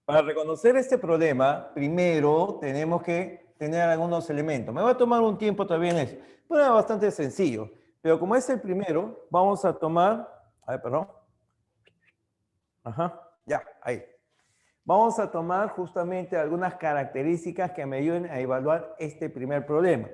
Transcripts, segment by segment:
Para reconocer este problema, primero tenemos que tener algunos elementos. Me va a tomar un tiempo todavía en eso. Pero es bastante sencillo. Pero como es el primero, vamos a tomar... A ver, perdón. Ajá, ya, ahí. Vamos a tomar justamente algunas características que me ayuden a evaluar este primer problema.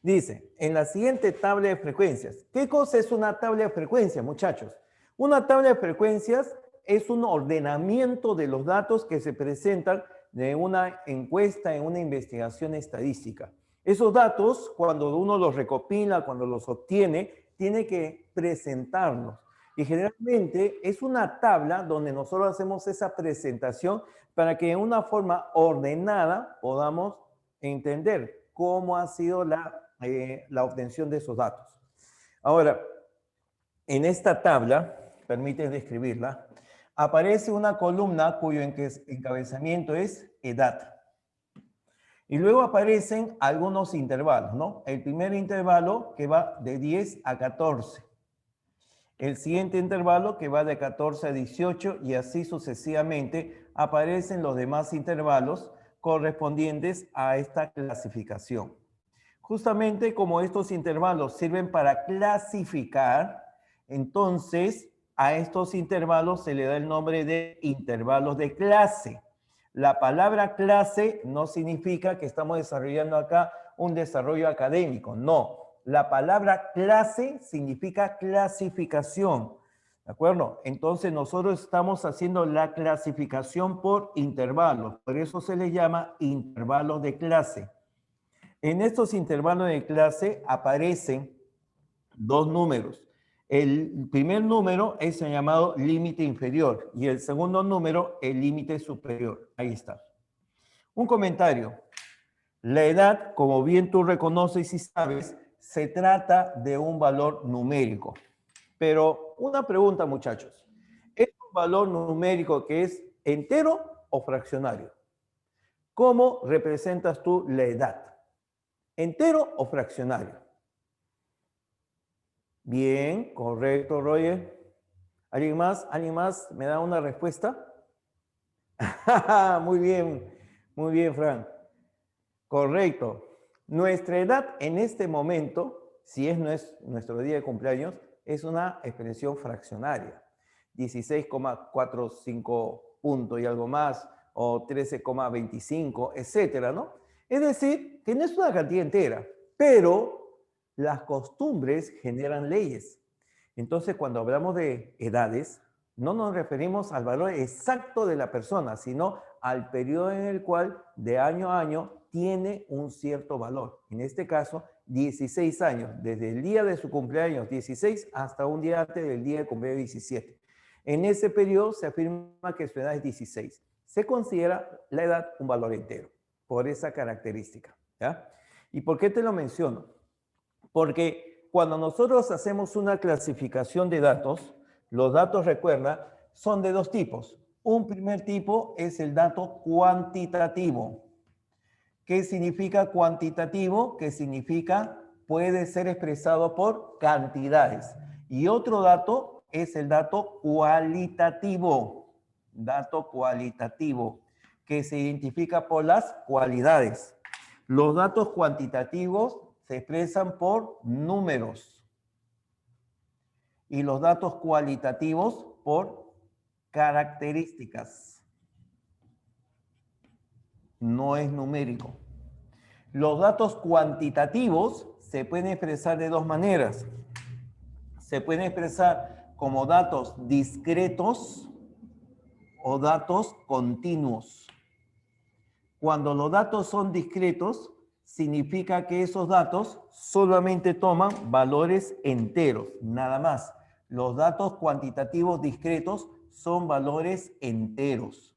Dice, en la siguiente tabla de frecuencias. ¿Qué cosa es una tabla de frecuencias, muchachos? Una tabla de frecuencias es un ordenamiento de los datos que se presentan de una encuesta, en una investigación estadística. Esos datos, cuando uno los recopila, cuando los obtiene, tiene que presentarlos. Y generalmente es una tabla donde nosotros hacemos esa presentación para que de una forma ordenada podamos entender cómo ha sido la obtención de esos datos. Ahora, en esta tabla, permíteme describirla, aparece una columna cuyo encabezamiento es edad. Y luego aparecen algunos intervalos, ¿no? El primer intervalo que va de 10 a 14. El siguiente intervalo que va de 14 a 18 y así sucesivamente aparecen los demás intervalos correspondientes a esta clasificación. Justamente como estos intervalos sirven para clasificar, entonces a estos intervalos se le da el nombre de intervalos de clase. La palabra clase no significa que estamos desarrollando acá un desarrollo académico, no. La palabra clase significa clasificación, ¿de acuerdo? Entonces nosotros estamos haciendo la clasificación por intervalos, por eso se les llama intervalos de clase. En estos intervalos de clase aparecen dos números. El primer número es el llamado límite inferior y el segundo número el límite superior. Ahí está. Un comentario. La edad, como bien tú reconoces y sabes, se trata de un valor numérico. Pero una pregunta, muchachos. ¿Es un valor numérico que es entero o fraccionario? ¿Cómo representas tú la edad? ¿Entero o fraccionario? Bien, correcto, Roger. ¿Alguien más? ¿Alguien más me da una respuesta? Muy bien, Frank. Correcto. Nuestra edad en este momento, si es nuestro día de cumpleaños, es una expresión fraccionaria. 16,45 puntos y algo más, o 13,25, etcétera, ¿no? Es decir, que no es una cantidad entera, pero las costumbres generan leyes. Entonces, cuando hablamos de edades, no nos referimos al valor exacto de la persona, sino al periodo en el cual de año a año tiene un cierto valor. En este caso, 16 años, desde el día de su cumpleaños 16 hasta un día antes del día de cumpleaños 17. En ese periodo se afirma que su edad es 16. Se considera la edad un valor entero, por esa característica, ¿ya? ¿Y por qué te lo menciono? Porque cuando nosotros hacemos una clasificación de datos, los datos, recuerda, son de dos tipos. Un primer tipo es el dato cuantitativo. ¿Qué significa cuantitativo? Que significa puede ser expresado por cantidades. Y otro dato es el dato cualitativo. Dato cualitativo, que se identifica por las cualidades. Los datos cuantitativos se expresan por números y los datos cualitativos por características. No es numérico. Los datos cuantitativos se pueden expresar de dos maneras. Se pueden expresar como datos discretos o datos continuos. Cuando los datos son discretos, significa que esos datos solamente toman valores enteros, nada más. Los datos cuantitativos discretos son valores enteros.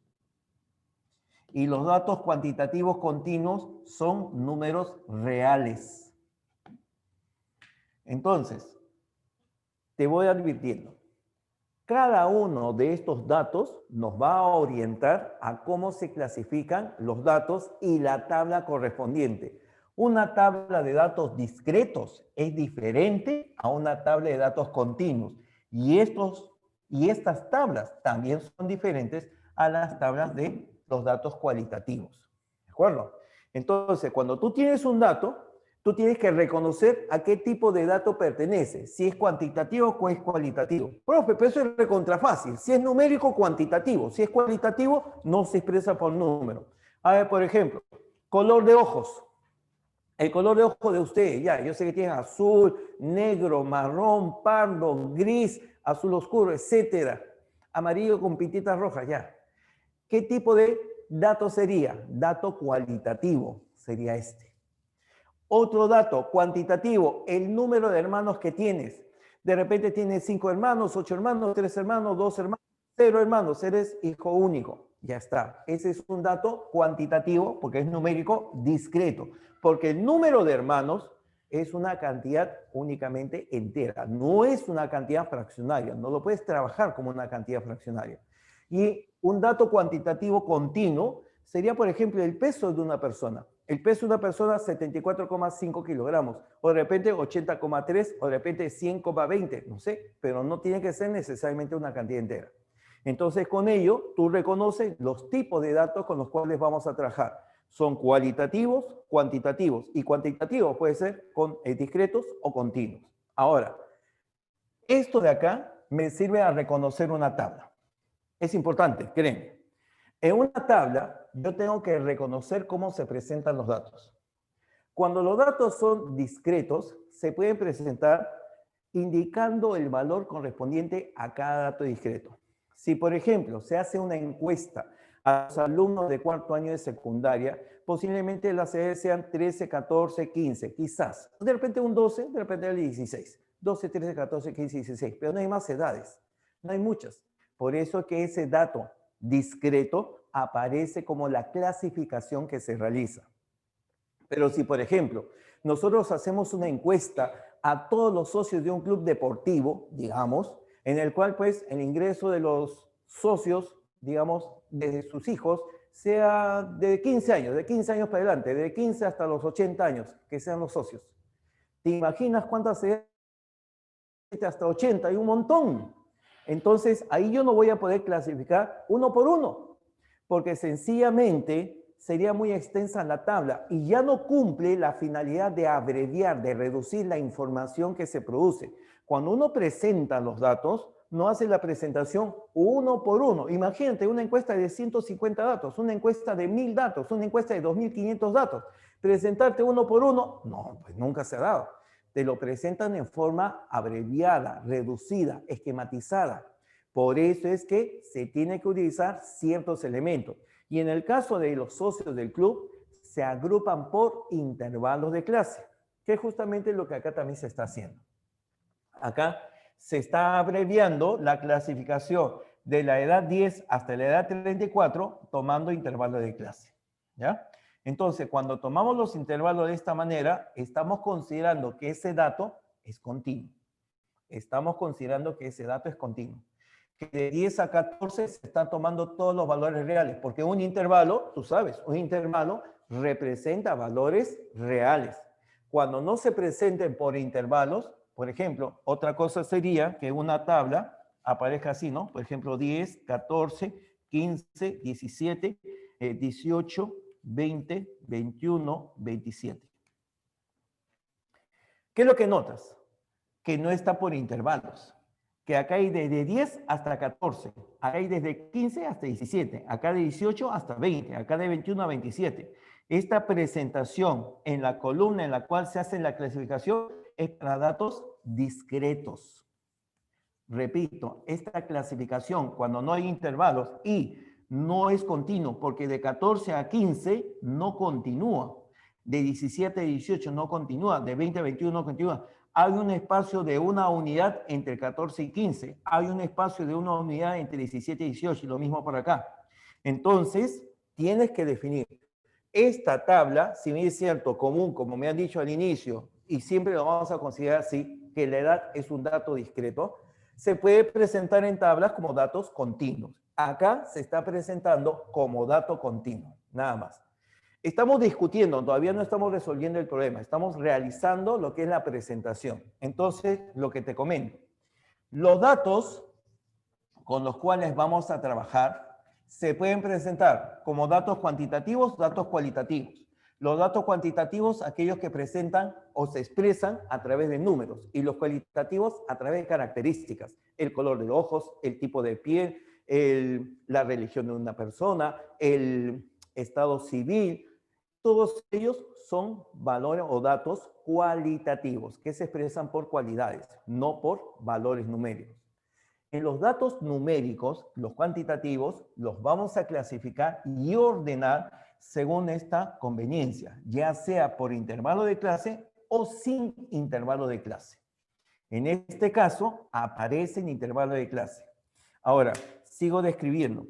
Y los datos cuantitativos continuos son números reales. Entonces, te voy advirtiendo. Cada uno de estos datos nos va a orientar a cómo se clasifican los datos y la tabla correspondiente. Una tabla de datos discretos es diferente a una tabla de datos continuos. Y estas tablas también son diferentes a las tablas de los datos cualitativos. ¿De acuerdo? Entonces, cuando tú tienes un dato, tú tienes que reconocer a qué tipo de dato pertenece, si es cuantitativo o es cualitativo. Profe, pero eso es recontra fácil. Si es numérico, cuantitativo. Si es cualitativo, no se expresa por número. A ver, por ejemplo, color de ojos. El color de ojos de ustedes, ya, yo sé que tienen azul, negro, marrón, pardo, gris, azul oscuro, etcétera. Amarillo con pintitas rojas, ya. ¿Qué tipo de dato sería? Dato cualitativo sería este. Otro dato cuantitativo, el número de hermanos que tienes. De repente tienes 5 hermanos, 8 hermanos, 3 hermanos, 2 hermanos, 0 hermanos, eres hijo único. Ya está. Ese es un dato cuantitativo porque es numérico discreto. Porque el número de hermanos es una cantidad únicamente entera. No es una cantidad fraccionaria. No lo puedes trabajar como una cantidad fraccionaria. Y un dato cuantitativo continuo sería, por ejemplo, el peso de una persona. El peso de una persona, 74,5 kilogramos, o de repente 80,3, o de repente 100,20, no sé, pero no tiene que ser necesariamente una cantidad entera. Entonces, con ello, tú reconoces los tipos de datos con los cuales vamos a trabajar. Son cualitativos, cuantitativos, y cuantitativos puede ser discretos o continuos. Ahora, esto de acá me sirve a reconocer una tabla. Es importante, créeme. En una tabla, yo tengo que reconocer cómo se presentan los datos. Cuando los datos son discretos, se pueden presentar indicando el valor correspondiente a cada dato discreto. Si, por ejemplo, se hace una encuesta a los alumnos de cuarto año de secundaria, posiblemente las edades sean 13, 14, 15, quizás. De repente un 12, de repente el 16. 12, 13, 14, 15, 16. Pero no hay más edades. No hay muchas. Por eso es que ese dato discreto aparece como la clasificación que se realiza. Pero si, por ejemplo, nosotros hacemos una encuesta a todos los socios de un club deportivo, digamos, en el cual pues el ingreso de los socios, digamos, desde sus hijos, sea de 15 años, de 15 años para adelante, de 15 hasta los 80 años, que sean los socios. ¿Te imaginas cuántas edades hasta 80? Hay un montón. Entonces, ahí yo no voy a poder clasificar uno por uno, porque sencillamente sería muy extensa la tabla y ya no cumple la finalidad de abreviar, de reducir la información que se produce. Cuando uno presenta los datos, no hace la presentación uno por uno. Imagínate una encuesta de 150 datos, una encuesta de 1000 datos, una encuesta de 2500 datos. Presentarte uno por uno, no, pues nunca se ha dado. Te lo presentan en forma abreviada, reducida, esquematizada. Por eso es que se tiene que utilizar ciertos elementos. Y en el caso de los socios del club, se agrupan por intervalos de clase, que es justamente lo que acá también se está haciendo. Acá se está abreviando la clasificación de la edad 10 hasta la edad 34, tomando intervalos de clase. ¿Ya? Entonces, cuando tomamos los intervalos de esta manera, estamos considerando que ese dato es continuo. Estamos considerando que ese dato es continuo. Que de 10 a 14 se están tomando todos los valores reales, porque un intervalo, tú sabes, un intervalo representa valores reales. Cuando no se presenten por intervalos, por ejemplo, otra cosa sería que una tabla aparezca así, ¿no? Por ejemplo, 10, 14, 15, 17, 18, 20, 21, 27. ¿Qué es lo que notas? Que no está por intervalos. Que acá hay desde 10 hasta 14, acá hay desde 15 hasta 17, acá de 18 hasta 20, acá de 21 a 27. Esta presentación en la columna en la cual se hace la clasificación es para datos discretos. Repito, esta clasificación cuando no hay intervalos y no es continuo, porque de 14 a 15 no continúa, de 17 a 18 no continúa, de 20 a 21 no continúa. Hay un espacio de una unidad entre 14 y 15. Hay un espacio de una unidad entre 17 y 18, y lo mismo por acá. Entonces, tienes que definir. Esta tabla, si bien es cierto, común, como me han dicho al inicio, y siempre lo vamos a considerar así, que la edad es un dato discreto, se puede presentar en tablas como datos continuos. Acá se está presentando como dato continuo, nada más. Estamos discutiendo, todavía no estamos resolviendo el problema, estamos realizando lo que es la presentación. Entonces, lo que te comento, los datos con los cuales vamos a trabajar se pueden presentar como datos cuantitativos, datos cualitativos. Los datos cuantitativos, aquellos que presentan o se expresan a través de números, y los cualitativos a través de características, el color de los ojos, el tipo de piel, la religión de una persona, el estado civil. Todos ellos son valores o datos cualitativos que se expresan por cualidades, no por valores numéricos. En los datos numéricos, los cuantitativos, los vamos a clasificar y ordenar según esta conveniencia, ya sea por intervalo de clase o sin intervalo de clase. En este caso, aparece en intervalo de clase. Ahora, sigo describiendo.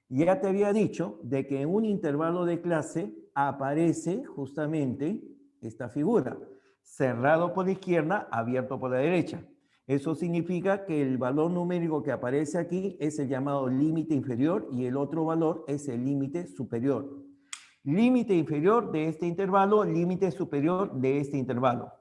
Ya te había dicho de que en un intervalo de clase aparece justamente esta figura, cerrado por la izquierda, abierto por la derecha. Eso significa que el valor numérico que aparece aquí es el llamado límite inferior y el otro valor es el límite superior. Límite inferior de este intervalo, límite superior de este intervalo.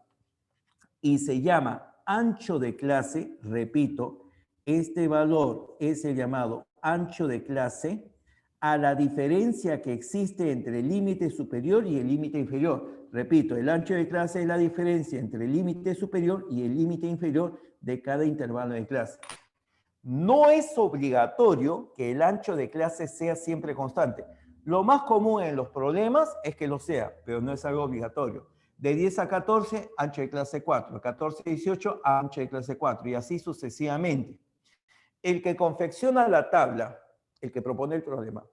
Y se llama ancho de clase, repito, este valor es el llamado ancho de clase a la diferencia que existe entre el límite superior y el límite inferior. Repito, el ancho de clase es la diferencia entre el límite superior y el límite inferior de cada intervalo de clase. No es obligatorio que el ancho de clase sea siempre constante. Lo más común en los problemas es que lo sea, pero no es algo obligatorio. De 10 a 14, ancho de clase 4. 14 a 18, ancho de clase 4. Y así sucesivamente. El que confecciona la tabla, el que propone el problema,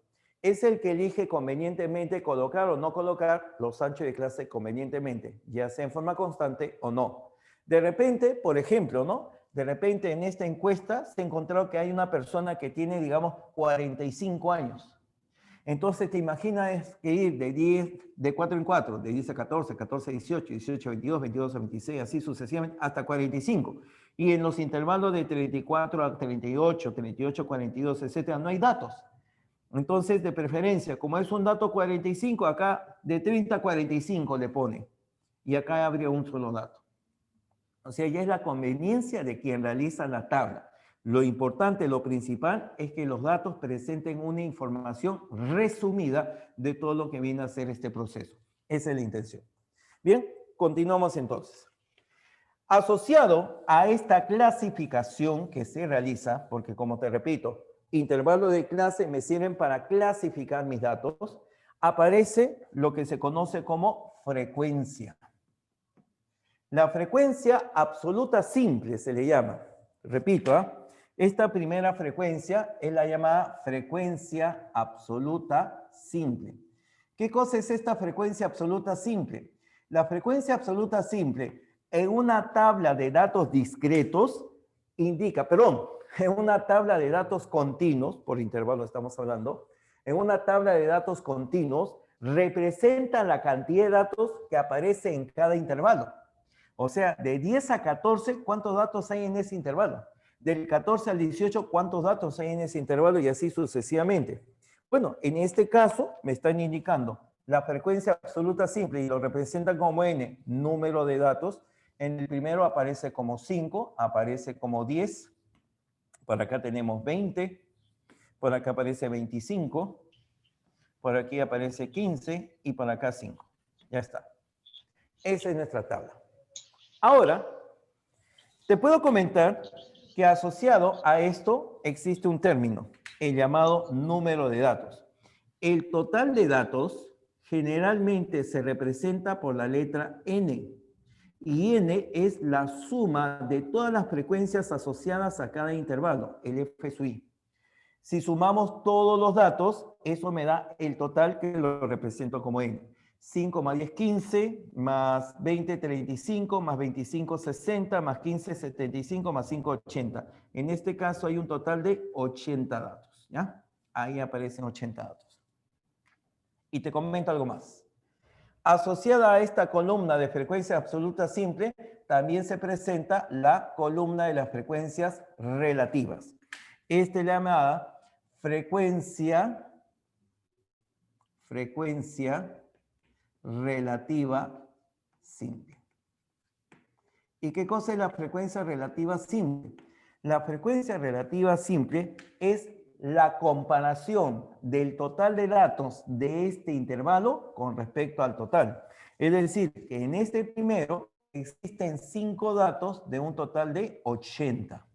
es el que elige convenientemente colocar o no colocar los anchos de clase convenientemente, ya sea en forma constante o no. De repente, por ejemplo, ¿no? De repente en esta encuesta se encontró que hay una persona que tiene, digamos, 45 años. Entonces te imaginas que ir de 4 en 4, de 10 a 14, 14 a 18, 18 a 22, 22 a 26, así sucesivamente, hasta 45. Y en los intervalos de 34 a 38, 38 a 42, etcétera, no hay datos. Entonces, de preferencia, como es un dato 45, acá de 30 a 45 le pone. Y acá habría un solo dato. O sea, ya es la conveniencia de quien realiza la tabla. Lo importante, lo principal, es que los datos presenten una información resumida de todo lo que viene a ser este proceso. Esa es la intención. Bien, continuamos entonces. Asociado a esta clasificación que se realiza, porque como te repito, intervalos de clase me sirven para clasificar mis datos, aparece lo que se conoce como frecuencia. La frecuencia absoluta simple se le llama. Repito, ¿eh? Esta primera frecuencia es la llamada frecuencia absoluta simple. ¿Qué cosa es esta frecuencia absoluta simple? La frecuencia absoluta simple en una tabla de datos discretos indica, perdón, en una tabla de datos continuos, por intervalo estamos hablando, en una tabla de datos continuos representa la cantidad de datos que aparece en cada intervalo. O sea, de 10 a 14, ¿cuántos datos hay en ese intervalo? Del 14 al 18, ¿cuántos datos hay en ese intervalo? Y así sucesivamente. Bueno, en este caso me están indicando la frecuencia absoluta simple y lo representan como n, número de datos. En el primero aparece como 5, aparece como 10. Por acá tenemos 20. Por acá aparece 25. Por aquí aparece 15 y por acá 5. Ya está. Esa es nuestra tabla. Ahora, te puedo comentar que asociado a esto existe un término, el llamado número de datos. El total de datos generalmente se representa por la letra n, y n es la suma de todas las frecuencias asociadas a cada intervalo, el f sub i. Si sumamos todos los datos, eso me da el total que lo represento como n. 5 más 10, 15, más 20, 35, más 25, 60, más 15, 75, más 5, 80. En este caso hay un total de 80 datos, ¿ya? Ahí aparecen 80 datos. Y te comento algo más. Asociada a esta columna de frecuencia absoluta simple, también se presenta la columna de las frecuencias relativas. Esta es llamada frecuencia relativa simple. ¿Y qué cosa es la frecuencia relativa simple? La frecuencia relativa simple es la comparación del total de datos de este intervalo con respecto al total. Es decir, que en este primero existen 5 datos de un total de 80.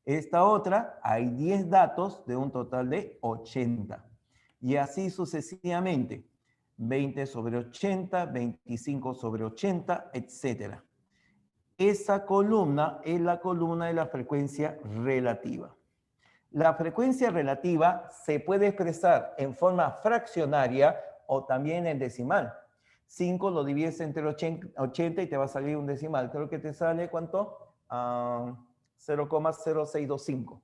Esta otra, hay 10 datos de un total de 80. Y así sucesivamente. 20 sobre 80, 25 sobre 80, etc. Esa columna es la columna de la frecuencia relativa. La frecuencia relativa se puede expresar en forma fraccionaria o también en decimal. 5 lo divides entre 80 y te va a salir un decimal. Creo que te sale, ¿cuánto? 0,0625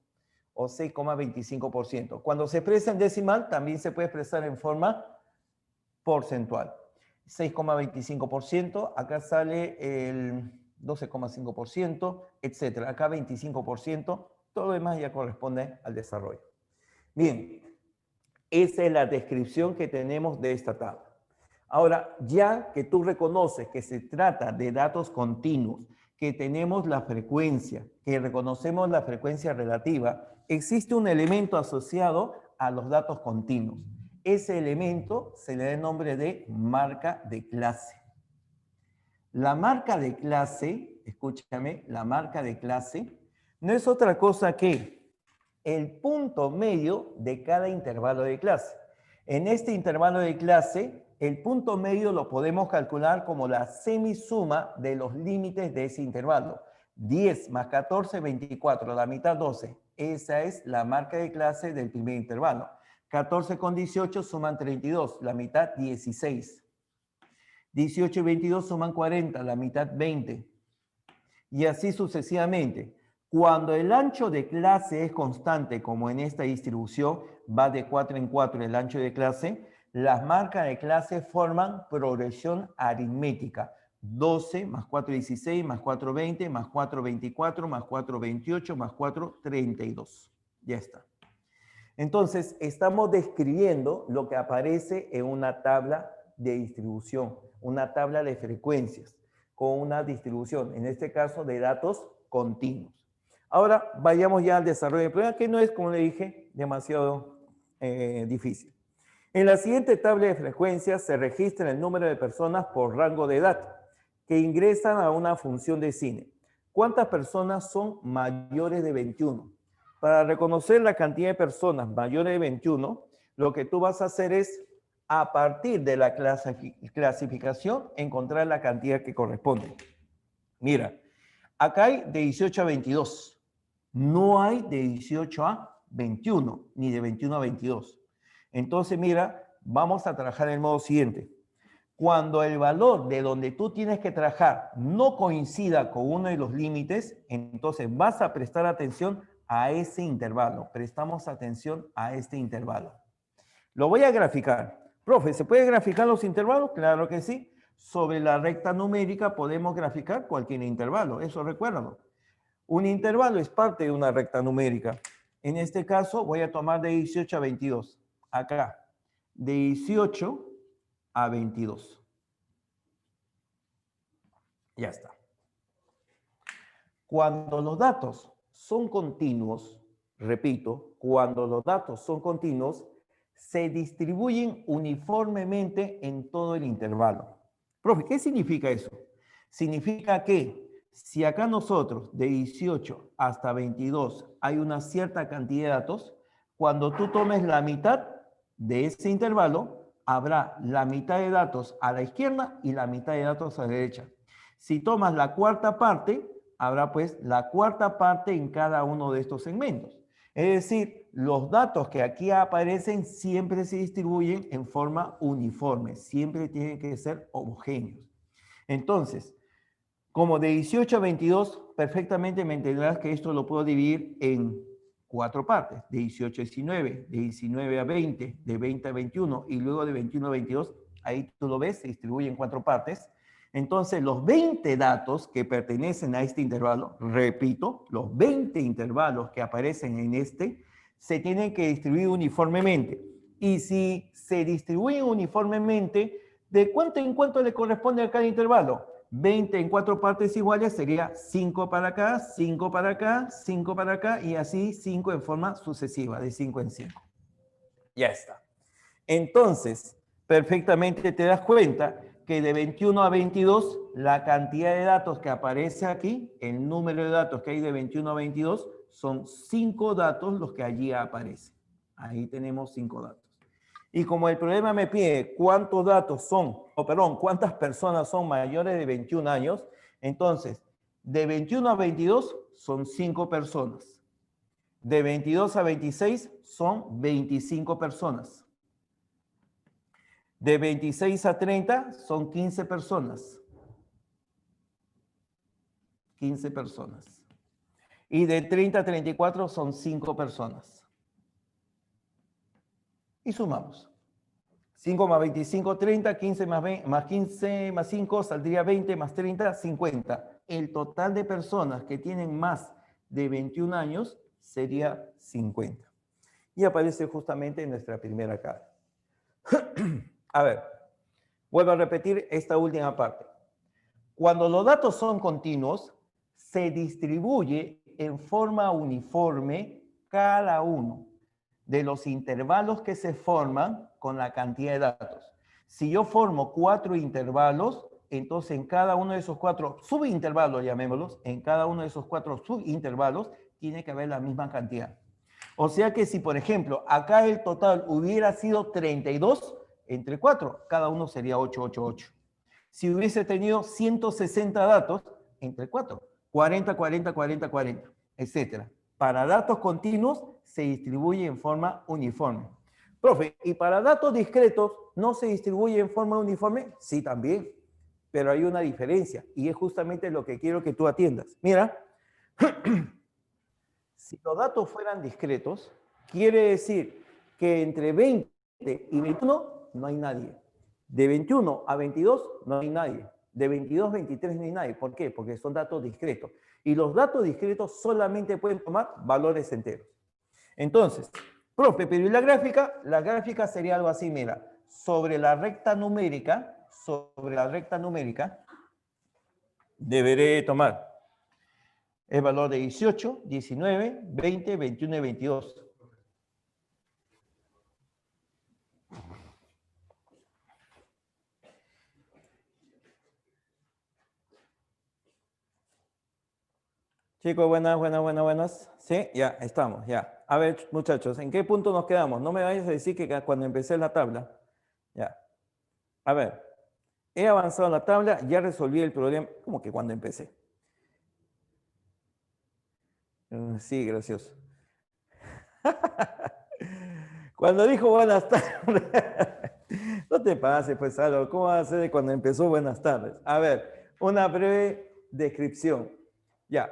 o 6,25%. Cuando se expresa en decimal, también se puede expresar en forma porcentual. 6,25%, acá sale el 12,5%, etcétera. Acá 25%, todo lo demás ya corresponde al desarrollo. Bien, esa es la descripción que tenemos de esta tabla. Ahora, ya que tú reconoces que se trata de datos continuos, que tenemos la frecuencia, que reconocemos la frecuencia relativa, existe un elemento asociado a los datos continuos. Ese elemento se le da el nombre de marca de clase. La marca de clase, escúchame, la marca de clase no es otra cosa que el punto medio de cada intervalo de clase. En este intervalo de clase, el punto medio lo podemos calcular como la semisuma de los límites de ese intervalo. 10 más 14, 24, la mitad 12. Esa es la marca de clase del primer intervalo. 14 con 18 suman 32, la mitad 16. 18 y 22 suman 40, la mitad 20. Y así sucesivamente. Cuando el ancho de clase es constante, como en esta distribución, va de 4 en 4 el ancho de clase, las marcas de clase forman progresión aritmética. 12 más 4, 16, más 4, 20, más 4, 24, más 4, 28, más 4, 32. Ya está. Entonces, estamos describiendo lo que aparece en una tabla de distribución, una tabla de frecuencias, con una distribución, en este caso, de datos continuos. Ahora, vayamos ya al desarrollo del problema, que no es, como le dije, demasiado difícil. En la siguiente tabla de frecuencias se registra el número de personas por rango de edad que ingresan a una función de cine. ¿Cuántas personas son mayores de 21? Para reconocer la cantidad de personas mayores de 21, lo que tú vas a hacer es, a partir de la clasificación, encontrar la cantidad que corresponde. Mira, acá hay de 18 a 22. No hay de 18 a 21, ni de 21 a 22. Entonces, mira, vamos a trabajar en el modo siguiente. Cuando el valor de donde tú tienes que trabajar no coincida con uno de los límites, entonces vas a prestar atención a ese intervalo. Prestamos atención a este intervalo. Lo voy a graficar. Profe, ¿se puede graficar los intervalos? Claro que sí. Sobre la recta numérica podemos graficar cualquier intervalo. Eso recuérdalo. Un intervalo es parte de una recta numérica. En este caso voy a tomar de 18 a 22. Acá, de 18 a 22. Ya está. Cuando los datos son continuos, repito, cuando los datos son continuos, se distribuyen uniformemente en todo el intervalo. Profe, ¿qué significa eso? Significa que si acá nosotros de 18 hasta 22 hay una cierta cantidad de datos, cuando tú tomes la mitad de ese intervalo, habrá la mitad de datos a la izquierda y la mitad de datos a la derecha. Si tomas la cuarta parte, habrá pues la cuarta parte en cada uno de estos segmentos. Es decir, los datos que aquí aparecen siempre se distribuyen en forma uniforme, siempre tienen que ser homogéneos. Entonces, como de 18 a 22, perfectamente me entenderás que esto lo puedo dividir en 4 partes, de 18 a 19, de 19 a 20, de 20 a 21 y luego de 21 a 22, ahí tú lo ves, se distribuye en 4 partes. Entonces, los 20 datos que pertenecen a este intervalo, repito, los 20 intervalos que aparecen en este, se tienen que distribuir uniformemente. Y si se distribuyen uniformemente, ¿de cuánto en cuánto le corresponde a cada intervalo? 20 en 4 partes iguales sería 5 para acá, 5 para acá, 5 para acá y así 5 en forma sucesiva, de 5 en 5. Ya está. Entonces, perfectamente te das cuenta que de 21 a 22, la cantidad de datos que aparece aquí, el número de datos que hay de 21 a 22, son 5 datos los que allí aparecen. Ahí tenemos 5 datos. Y como el problema me pide cuántos datos son, cuántas personas son mayores de 21 años, entonces, de 21 a 22 son 5 personas. De 22 a 26 son 25 personas. De 26 a 30 son 15 personas. 15 personas. Y de 30 a 34 son 5 personas. Y sumamos. 5 más 25, 30, 15 más 20, más 15 más 5 saldría 20, más 30, 50. El total de personas que tienen más de 21 años sería 50. Y aparece justamente en nuestra primera cara. A ver, vuelvo a repetir esta última parte. Cuando los datos son continuos, se distribuye en forma uniforme cada uno de los intervalos que se forman con la cantidad de datos. Si yo formo 4 intervalos, entonces en cada uno de esos 4 subintervalos, llamémoslos, en cada uno de esos 4 subintervalos tiene que haber la misma cantidad. O sea que si, por ejemplo, acá el total hubiera sido 32, entre 4, cada uno sería 888. Si hubiese tenido 160 datos, entre 4, 40, 40, 40, 40, etc. Para datos continuos se distribuye en forma uniforme. Profe, ¿y para datos discretos no se distribuye en forma uniforme? Sí, también, pero hay una diferencia y es justamente lo que quiero que tú atiendas. Mira, si los datos fueran discretos, quiere decir que entre 20 y 21 no hay nadie. De 21 a 22 no hay nadie. De 22 a 23 no hay nadie. ¿Por qué? Porque son datos discretos. Y los datos discretos solamente pueden tomar valores enteros. Entonces, profe, pero ¿y la gráfica? La gráfica sería algo así, mira. Sobre la recta numérica, deberé tomar el valor de 18, 19, 20, 21 y 22. Chicos, buenas. Sí, ya, estamos, ya. A ver, muchachos, ¿en qué punto nos quedamos? No me vayas a decir que cuando empecé la tabla. Ya. A ver, he avanzado en la tabla, ya resolví el problema. ¿Cómo que cuando empecé? Sí, gracioso. Cuando dijo buenas tardes. No te pases, pues, algo. ¿Cómo va a ser cuando empezó buenas tardes? A ver, una breve descripción. Ya.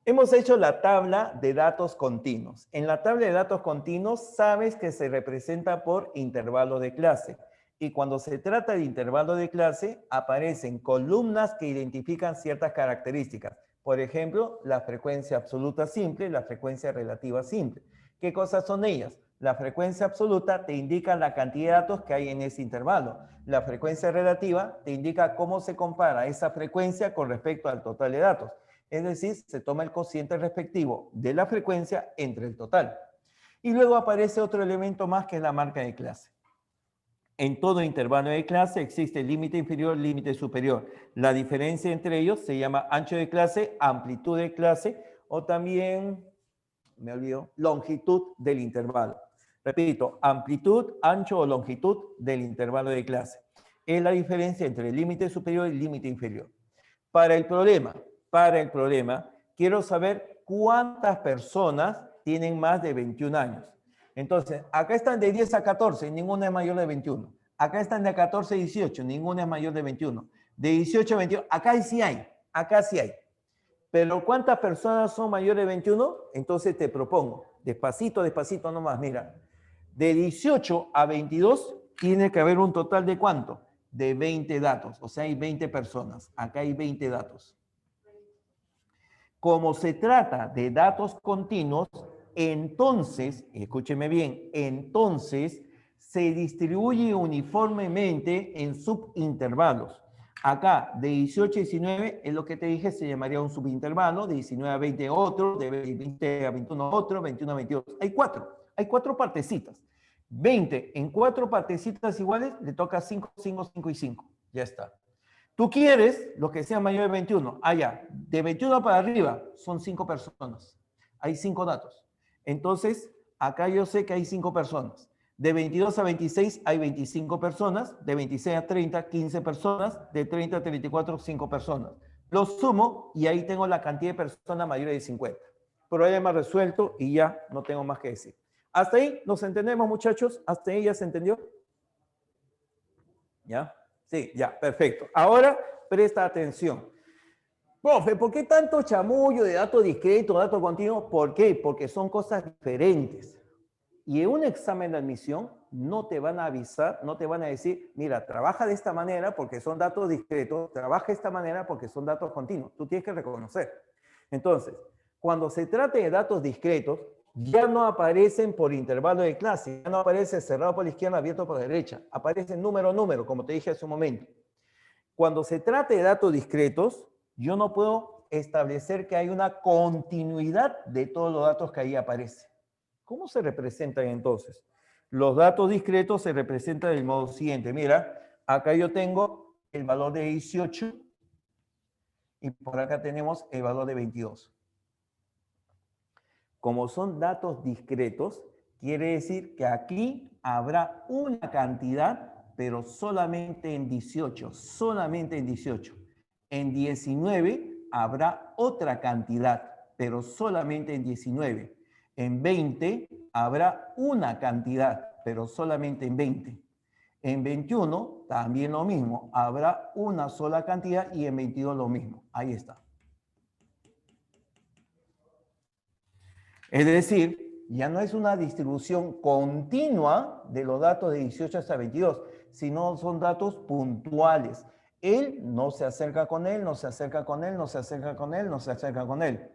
Hemos hecho la tabla de datos continuos. En la tabla de datos continuos sabes que se representa por intervalo de clase. Y cuando se trata de intervalo de clase, aparecen columnas que identifican ciertas características. Por ejemplo, la frecuencia absoluta simple y la frecuencia relativa simple. ¿Qué cosas son ellas? La frecuencia absoluta te indica la cantidad de datos que hay en ese intervalo. La frecuencia relativa te indica cómo se compara esa frecuencia con respecto al total de datos. Es decir, se toma el cociente respectivo de la frecuencia entre el total. Y luego aparece otro elemento más que es la marca de clase. En todo intervalo de clase existe límite inferior, límite superior. La diferencia entre ellos se llama ancho de clase, amplitud de clase o también, me olvido, longitud del intervalo. Repito, amplitud, ancho o longitud del intervalo de clase. Es la diferencia entre el límite superior y el límite inferior. Para el problema, quiero saber cuántas personas tienen más de 21 años. Entonces, acá están de 10 a 14, ninguna es mayor de 21. Acá están de 14 a 18, ninguna es mayor de 21. De 18 a 21, acá sí hay. Pero ¿cuántas personas son mayores de 21? Entonces te propongo, despacito nomás, mira. De 18 a 22 tiene que haber un total de ¿cuánto? De 20 datos, o sea, hay 20 personas. Acá hay 20 datos. Como se trata de datos continuos, entonces, escúcheme bien, entonces se distribuye uniformemente en subintervalos. Acá, de 18 a 19, es lo que te dije, se llamaría un subintervalo, de 19 a 20 otro, de 20 a 21 otro, 21 a 22. Hay cuatro partecitas. 20 en cuatro partecitas iguales, le toca 5, 5, 5 y 5. Ya está. Tú quieres lo que sea mayor de 21. Ah, ya. De 21 para arriba son 5 personas. Hay 5 datos. Entonces, acá yo sé que hay 5 personas. De 22 a 26 hay 25 personas. De 26 a 30, 15 personas. De 30 a 34, 5 personas. Lo sumo y ahí tengo la cantidad de personas mayores de 50. Problema resuelto y ya no tengo más que decir. ¿Hasta ahí nos entendemos, muchachos? ¿Hasta ahí ya se entendió? ¿Ya? Sí, ya, perfecto. Ahora presta atención. Profe, ¿por qué tanto chamullo de dato discreto, dato continuo? ¿Por qué? Porque son cosas diferentes. Y en un examen de admisión no te van a avisar, no te van a decir, mira, trabaja de esta manera porque son datos discretos, trabaja de esta manera porque son datos continuos. Tú tienes que reconocer. Entonces, cuando se trate de datos discretos, ya no aparecen por intervalo de clase, ya no aparece cerrado por la izquierda, abierto por la derecha, aparece número, número, como te dije hace un momento. Cuando se trate de datos discretos, yo no puedo establecer que hay una continuidad de todos los datos que ahí aparecen. ¿Cómo se representan entonces? Los datos discretos se representan del modo siguiente. Mira, acá yo tengo el valor de 18 y por acá tenemos el valor de 22. Como son datos discretos, quiere decir que aquí habrá una cantidad, pero solamente en 18, solamente en 18. En 19 habrá otra cantidad, pero solamente en 19. En 20 habrá una cantidad, pero solamente en 20. En 21 también lo mismo, habrá una sola cantidad y en 22 lo mismo. Ahí está. Es decir, ya no es una distribución continua de los datos de 18 hasta 22, sino son datos puntuales. Él no se acerca con él, no se acerca con él, no se acerca con él, no se acerca con él.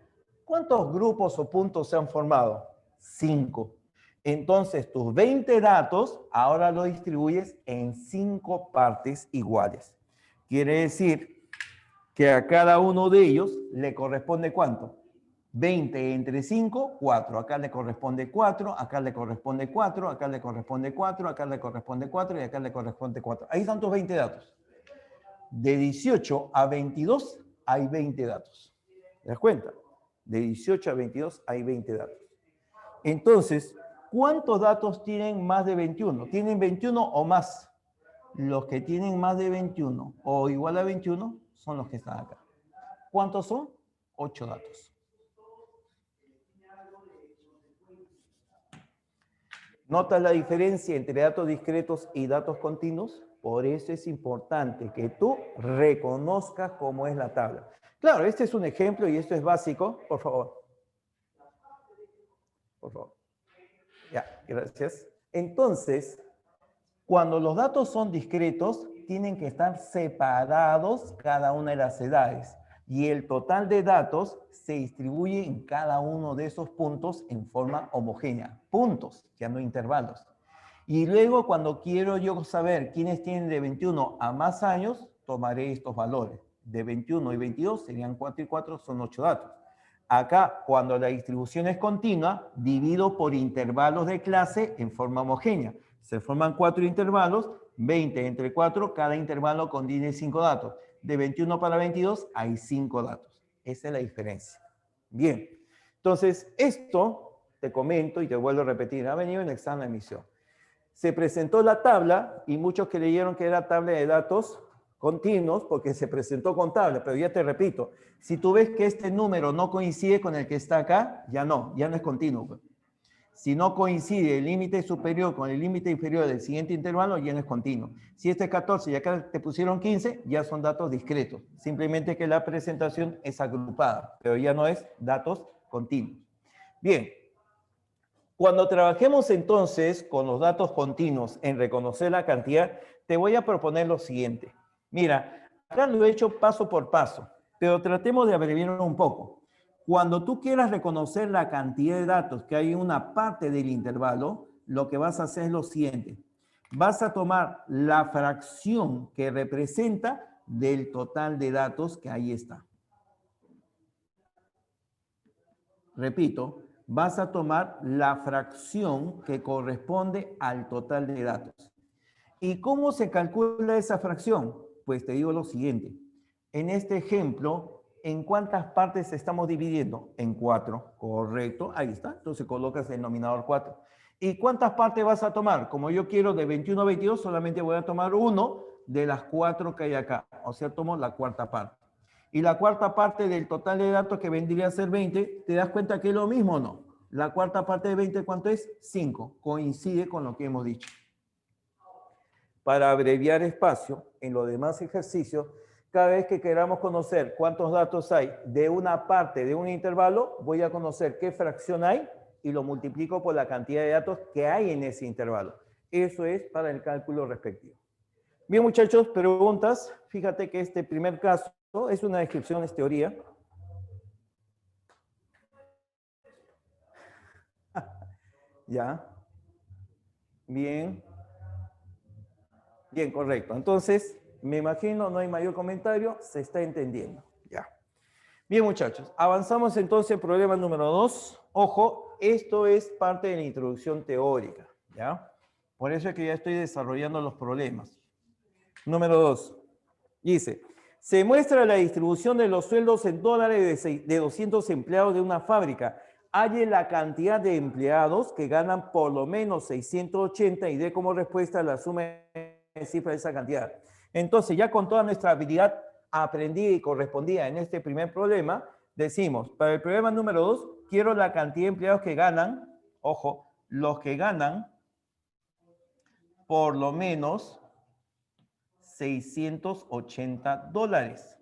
¿Cuántos grupos o puntos se han formado? 5. Entonces, tus 20 datos ahora los distribuyes en 5 partes iguales. Quiere decir que a cada uno de ellos le corresponde ¿cuánto? 20 entre 5, 4. Acá le corresponde 4, acá le corresponde 4, acá le corresponde 4, acá le corresponde 4 y acá le corresponde 4. Ahí están tus 20 datos. De 18 a 22 hay 20 datos. ¿Te das cuenta? De 18 a 22 hay 20 datos. Entonces, ¿cuántos datos tienen más de 21? ¿Tienen 21 o más? Los que tienen más de 21 o igual a 21 son los que están acá. ¿Cuántos son? 8 datos. ¿Notas la diferencia entre datos discretos y datos continuos? Por eso es importante que tú reconozcas cómo es la tabla. Claro, este es un ejemplo y esto es básico. Por favor. Por favor. Ya, gracias. Entonces, cuando los datos son discretos, tienen que estar separados cada una de las edades. Y el total de datos se distribuye en cada uno de esos puntos en forma homogénea. Puntos, ya no intervalos. Y luego, cuando quiero yo saber quiénes tienen de 21 a más años, tomaré estos valores. De 21 y 22 serían 4 y 4, son 8 datos. Acá, cuando la distribución es continua, divido por intervalos de clase en forma homogénea. Se forman 4 intervalos, 20 entre 4, cada intervalo contiene 5 datos. De 21 para 22 hay 5 datos. Esa es la diferencia. Bien, entonces esto te comento y te vuelvo a repetir, ha venido en el examen de admisión. Se presentó la tabla y muchos creyeron que era tabla de datos continuos porque se presentó con tabla, pero ya te repito, si tú ves que este número no coincide con el que está acá, ya no es continuo. Si no coincide el límite superior con el límite inferior del siguiente intervalo, ya no es continuo. Si este es 14 y acá te pusieron 15, ya son datos discretos. Simplemente que la presentación es agrupada, pero ya no es datos continuos. Bien. Cuando trabajemos entonces con los datos continuos en reconocer la cantidad, te voy a proponer lo siguiente. Mira, acá lo he hecho paso por paso, pero tratemos de abreviarlo un poco. Cuando tú quieras reconocer la cantidad de datos que hay en una parte del intervalo, lo que vas a hacer es lo siguiente. Vas a tomar la fracción que representa del total de datos que ahí está. Repito, vas a tomar la fracción que corresponde al total de datos. ¿Y cómo se calcula esa fracción? Pues te digo lo siguiente. En este ejemplo, ¿en cuántas partes estamos dividiendo? En 4, correcto, ahí está. Entonces colocas el denominador 4. ¿Y cuántas partes vas a tomar? Como yo quiero de 21 a 22, solamente voy a tomar uno de las 4 que hay acá. O sea, tomo la cuarta parte. Y la cuarta parte del total de datos que vendría a ser 20, ¿te das cuenta que es lo mismo o no? La cuarta parte de 20, ¿cuánto es? 5. Coincide con lo que hemos dicho. Para abreviar espacio, en los demás ejercicios, cada vez que queramos conocer cuántos datos hay de una parte de un intervalo, voy a conocer qué fracción hay y lo multiplico por la cantidad de datos que hay en ese intervalo. Eso es para el cálculo respectivo. Bien, muchachos, preguntas. Fíjate que este primer caso es una descripción, es teoría. Ya. Bien. Bien, correcto. Entonces, me imagino, no hay mayor comentario, se está entendiendo. Ya. Bien, muchachos, avanzamos entonces al problema número 2. Ojo, esto es parte de la introducción teórica, ¿ya? Por eso es que ya estoy desarrollando los problemas. Número 2. Dice, se muestra la distribución de los sueldos en dólares de 200 empleados de una fábrica. Halle la cantidad de empleados que ganan por lo menos 680 y dé como respuesta la suma de cifra de esa cantidad. Entonces, ya con toda nuestra habilidad aprendida y correspondida en este primer problema, decimos, para el problema número 2, quiero la cantidad de empleados que ganan, ojo, los que ganan por lo menos 680 dólares.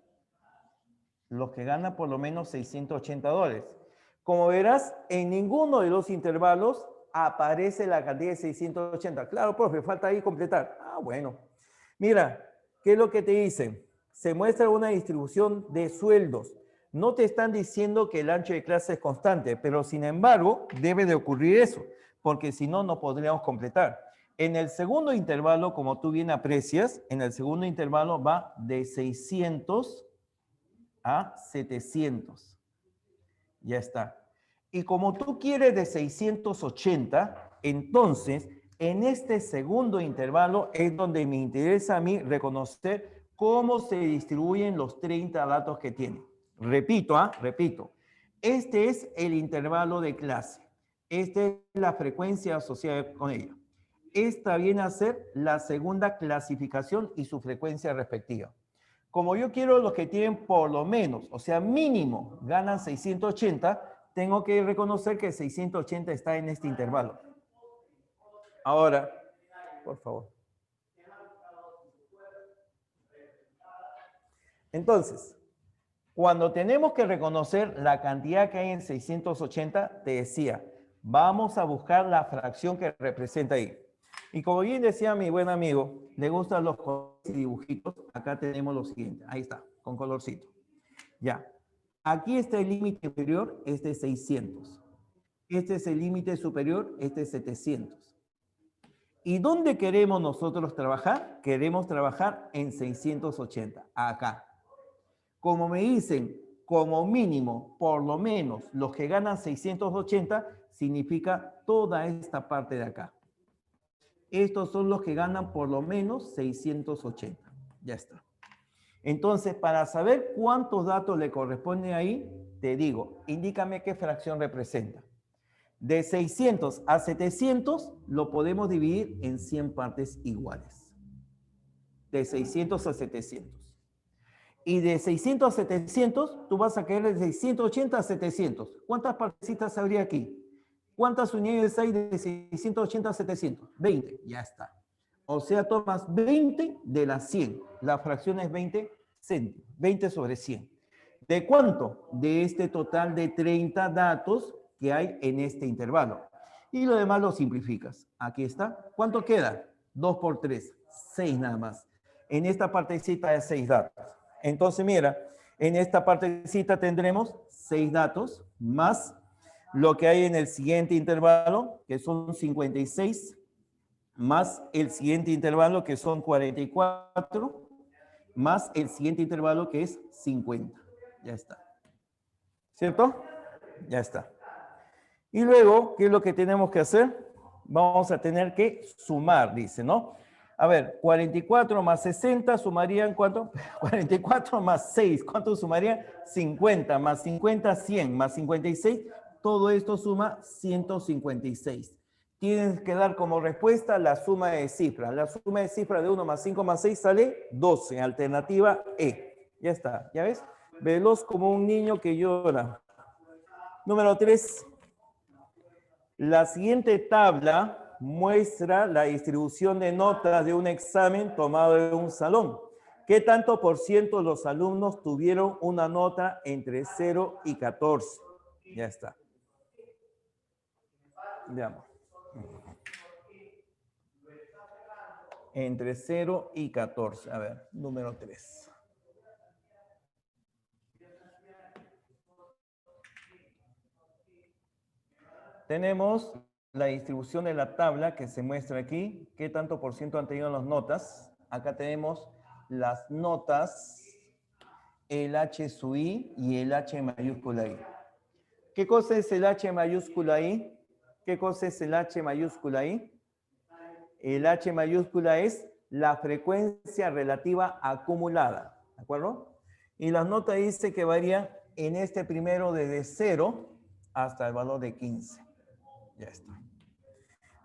Los que ganan por lo menos 680 dólares. Como verás, en ninguno de los intervalos aparece la cantidad de 680. Claro, profe, falta ahí completar. Ah, bueno. Mira, ¿qué es lo que te dicen? Se muestra una distribución de sueldos. No te están diciendo que el ancho de clase es constante, pero sin embargo, debe de ocurrir eso, porque si no, no podríamos completar. En el segundo intervalo, como tú bien aprecias, en el segundo intervalo va de 600 a 700. Ya está. Y como tú quieres de 680, entonces, en este segundo intervalo es donde me interesa a mí reconocer cómo se distribuyen los 30 datos que tiene. Repito, repito. Este es el intervalo de clase. Esta es la frecuencia asociada con ella. Esta viene a ser la segunda clasificación y su frecuencia respectiva. Como yo quiero los que tienen por lo menos, o sea, mínimo, ganan 680, tengo que reconocer que 680 está en este intervalo. Ahora, por favor. Entonces, cuando tenemos que reconocer la cantidad que hay en 680, te decía, vamos a buscar la fracción que representa ahí. Y como bien decía mi buen amigo, le gustan los colores y dibujitos, acá tenemos lo siguiente, ahí está, con colorcito. Ya, aquí está el límite inferior, este es 600. Este es el límite superior, este es 700. ¿Y dónde queremos nosotros trabajar? Queremos trabajar en 680, acá. Como me dicen, como mínimo, por lo menos, los que ganan 680, significa toda esta parte de acá. Estos son los que ganan por lo menos 680. Ya está. Entonces, para saber cuántos datos le corresponden ahí, te digo, indícame qué fracción representa. De 600 a 700 lo podemos dividir en 100 partes iguales. De 600 a 700. Y de 600 a 700, tú vas a caer de 680 a 700. ¿Cuántas partecitas habría aquí? ¿Cuántas unidades hay de 680 a 700? 20, ya está. O sea, tomas 20 de las 100. La fracción es 20 céntimos, 20 sobre 100. ¿De cuánto? De este total de 30 datos que hay en este intervalo. Y lo demás lo simplificas. Aquí está. ¿Cuánto queda? 2 por 3, 6 nada más. En esta partecita hay 6 datos. Entonces, mira, en esta partecita tendremos 6 datos más lo que hay en el siguiente intervalo, que son 56, más el siguiente intervalo, que son 44, más el siguiente intervalo que es 50. Ya está. ¿Cierto? Ya está. Y luego, ¿qué es lo que tenemos que hacer? Vamos a tener que sumar, dice, ¿no? A ver, 44 más 60 sumarían ¿cuánto? 44 más 6, ¿cuánto sumaría? 50, más 50, 100, más 56, todo esto suma 156. Tienes que dar como respuesta la suma de cifras. La suma de cifras de 1 más 5 más 6 sale 12, alternativa E. Ya está, ¿ya ves? Veloz como un niño que llora. Número 3. La siguiente tabla muestra la distribución de notas de un examen tomado en un salón. ¿Qué tanto por ciento los alumnos tuvieron una nota entre 0 y 14? Ya está. Veamos. Entre 0 y 14. A ver, número 3. Tenemos la distribución de la tabla que se muestra aquí. ¿Qué tanto por ciento han tenido las notas? Acá tenemos las notas, el H sub I y el H mayúscula I. ¿Qué cosa es el H mayúscula I? ¿Qué cosa es el H mayúscula I? El H mayúscula es la frecuencia relativa acumulada, ¿de acuerdo? Y las notas dice que varían en este primero desde 0 hasta el valor de 15. Ya está.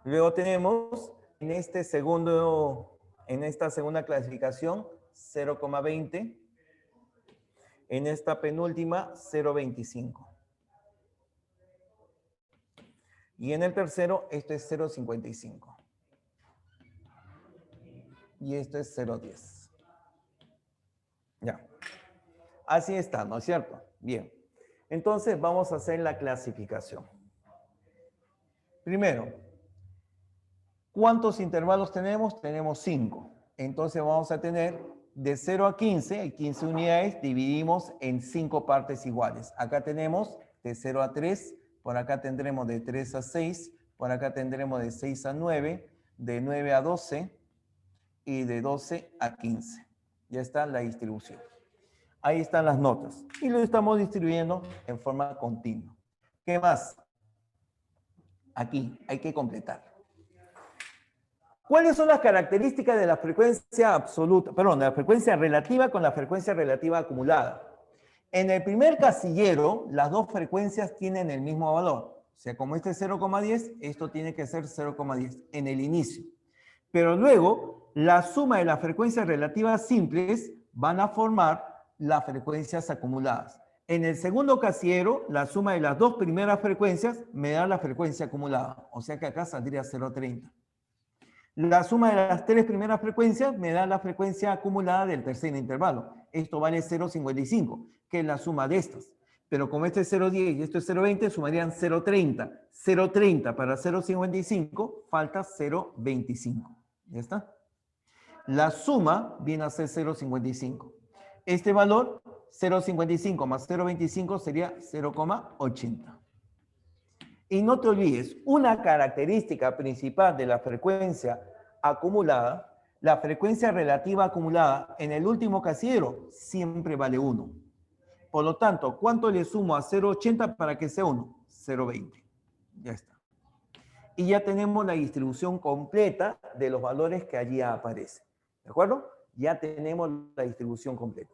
Luego tenemos en esta segunda clasificación 0,20. En esta penúltima 0,25. Y en el tercero esto es 0,55. Y esto es 0,10. Ya. Así está, ¿no es cierto? Bien. Entonces vamos a hacer la clasificación. Primero, ¿cuántos intervalos tenemos? Tenemos 5. Entonces vamos a tener de 0 a 15, hay 15 unidades, dividimos en 5 partes iguales. Acá tenemos de 0 a 3, por acá tendremos de 3 a 6, por acá tendremos de 6 a 9, de 9 a 12 y de 12 a 15. Ya está la distribución. Ahí están las notas. Y lo estamos distribuyendo en forma continua. ¿Qué más? Aquí hay que completar. ¿Cuáles son las características de la frecuencia absoluta, perdón, de la frecuencia relativa con la frecuencia relativa acumulada? En el primer casillero, las dos frecuencias tienen el mismo valor. O sea, como este es 0,10, esto tiene que ser 0,10 en el inicio. Pero luego, la suma de las frecuencias relativas simples van a formar las frecuencias acumuladas. En el segundo casillero, la suma de las dos primeras frecuencias me da la frecuencia acumulada. O sea que acá saldría 0,30. La suma de las tres primeras frecuencias me da la frecuencia acumulada del tercer intervalo. Esto vale 0,55, que es la suma de estas. Pero como este es 0,10 y esto es 0,20, sumarían 0,30. 0,30 para 0,55, falta 0,25. ¿Ya está? La suma viene a ser 0,55. Este valor, 0,55 más 0,25 sería 0,80. Y no te olvides, una característica principal de la frecuencia acumulada, la frecuencia relativa acumulada en el último casillero siempre vale 1. Por lo tanto, ¿cuánto le sumo a 0,80 para que sea 1? 0,20. Ya está. Y ya tenemos la distribución completa de los valores que allí aparecen. ¿De acuerdo? Ya tenemos la distribución completa.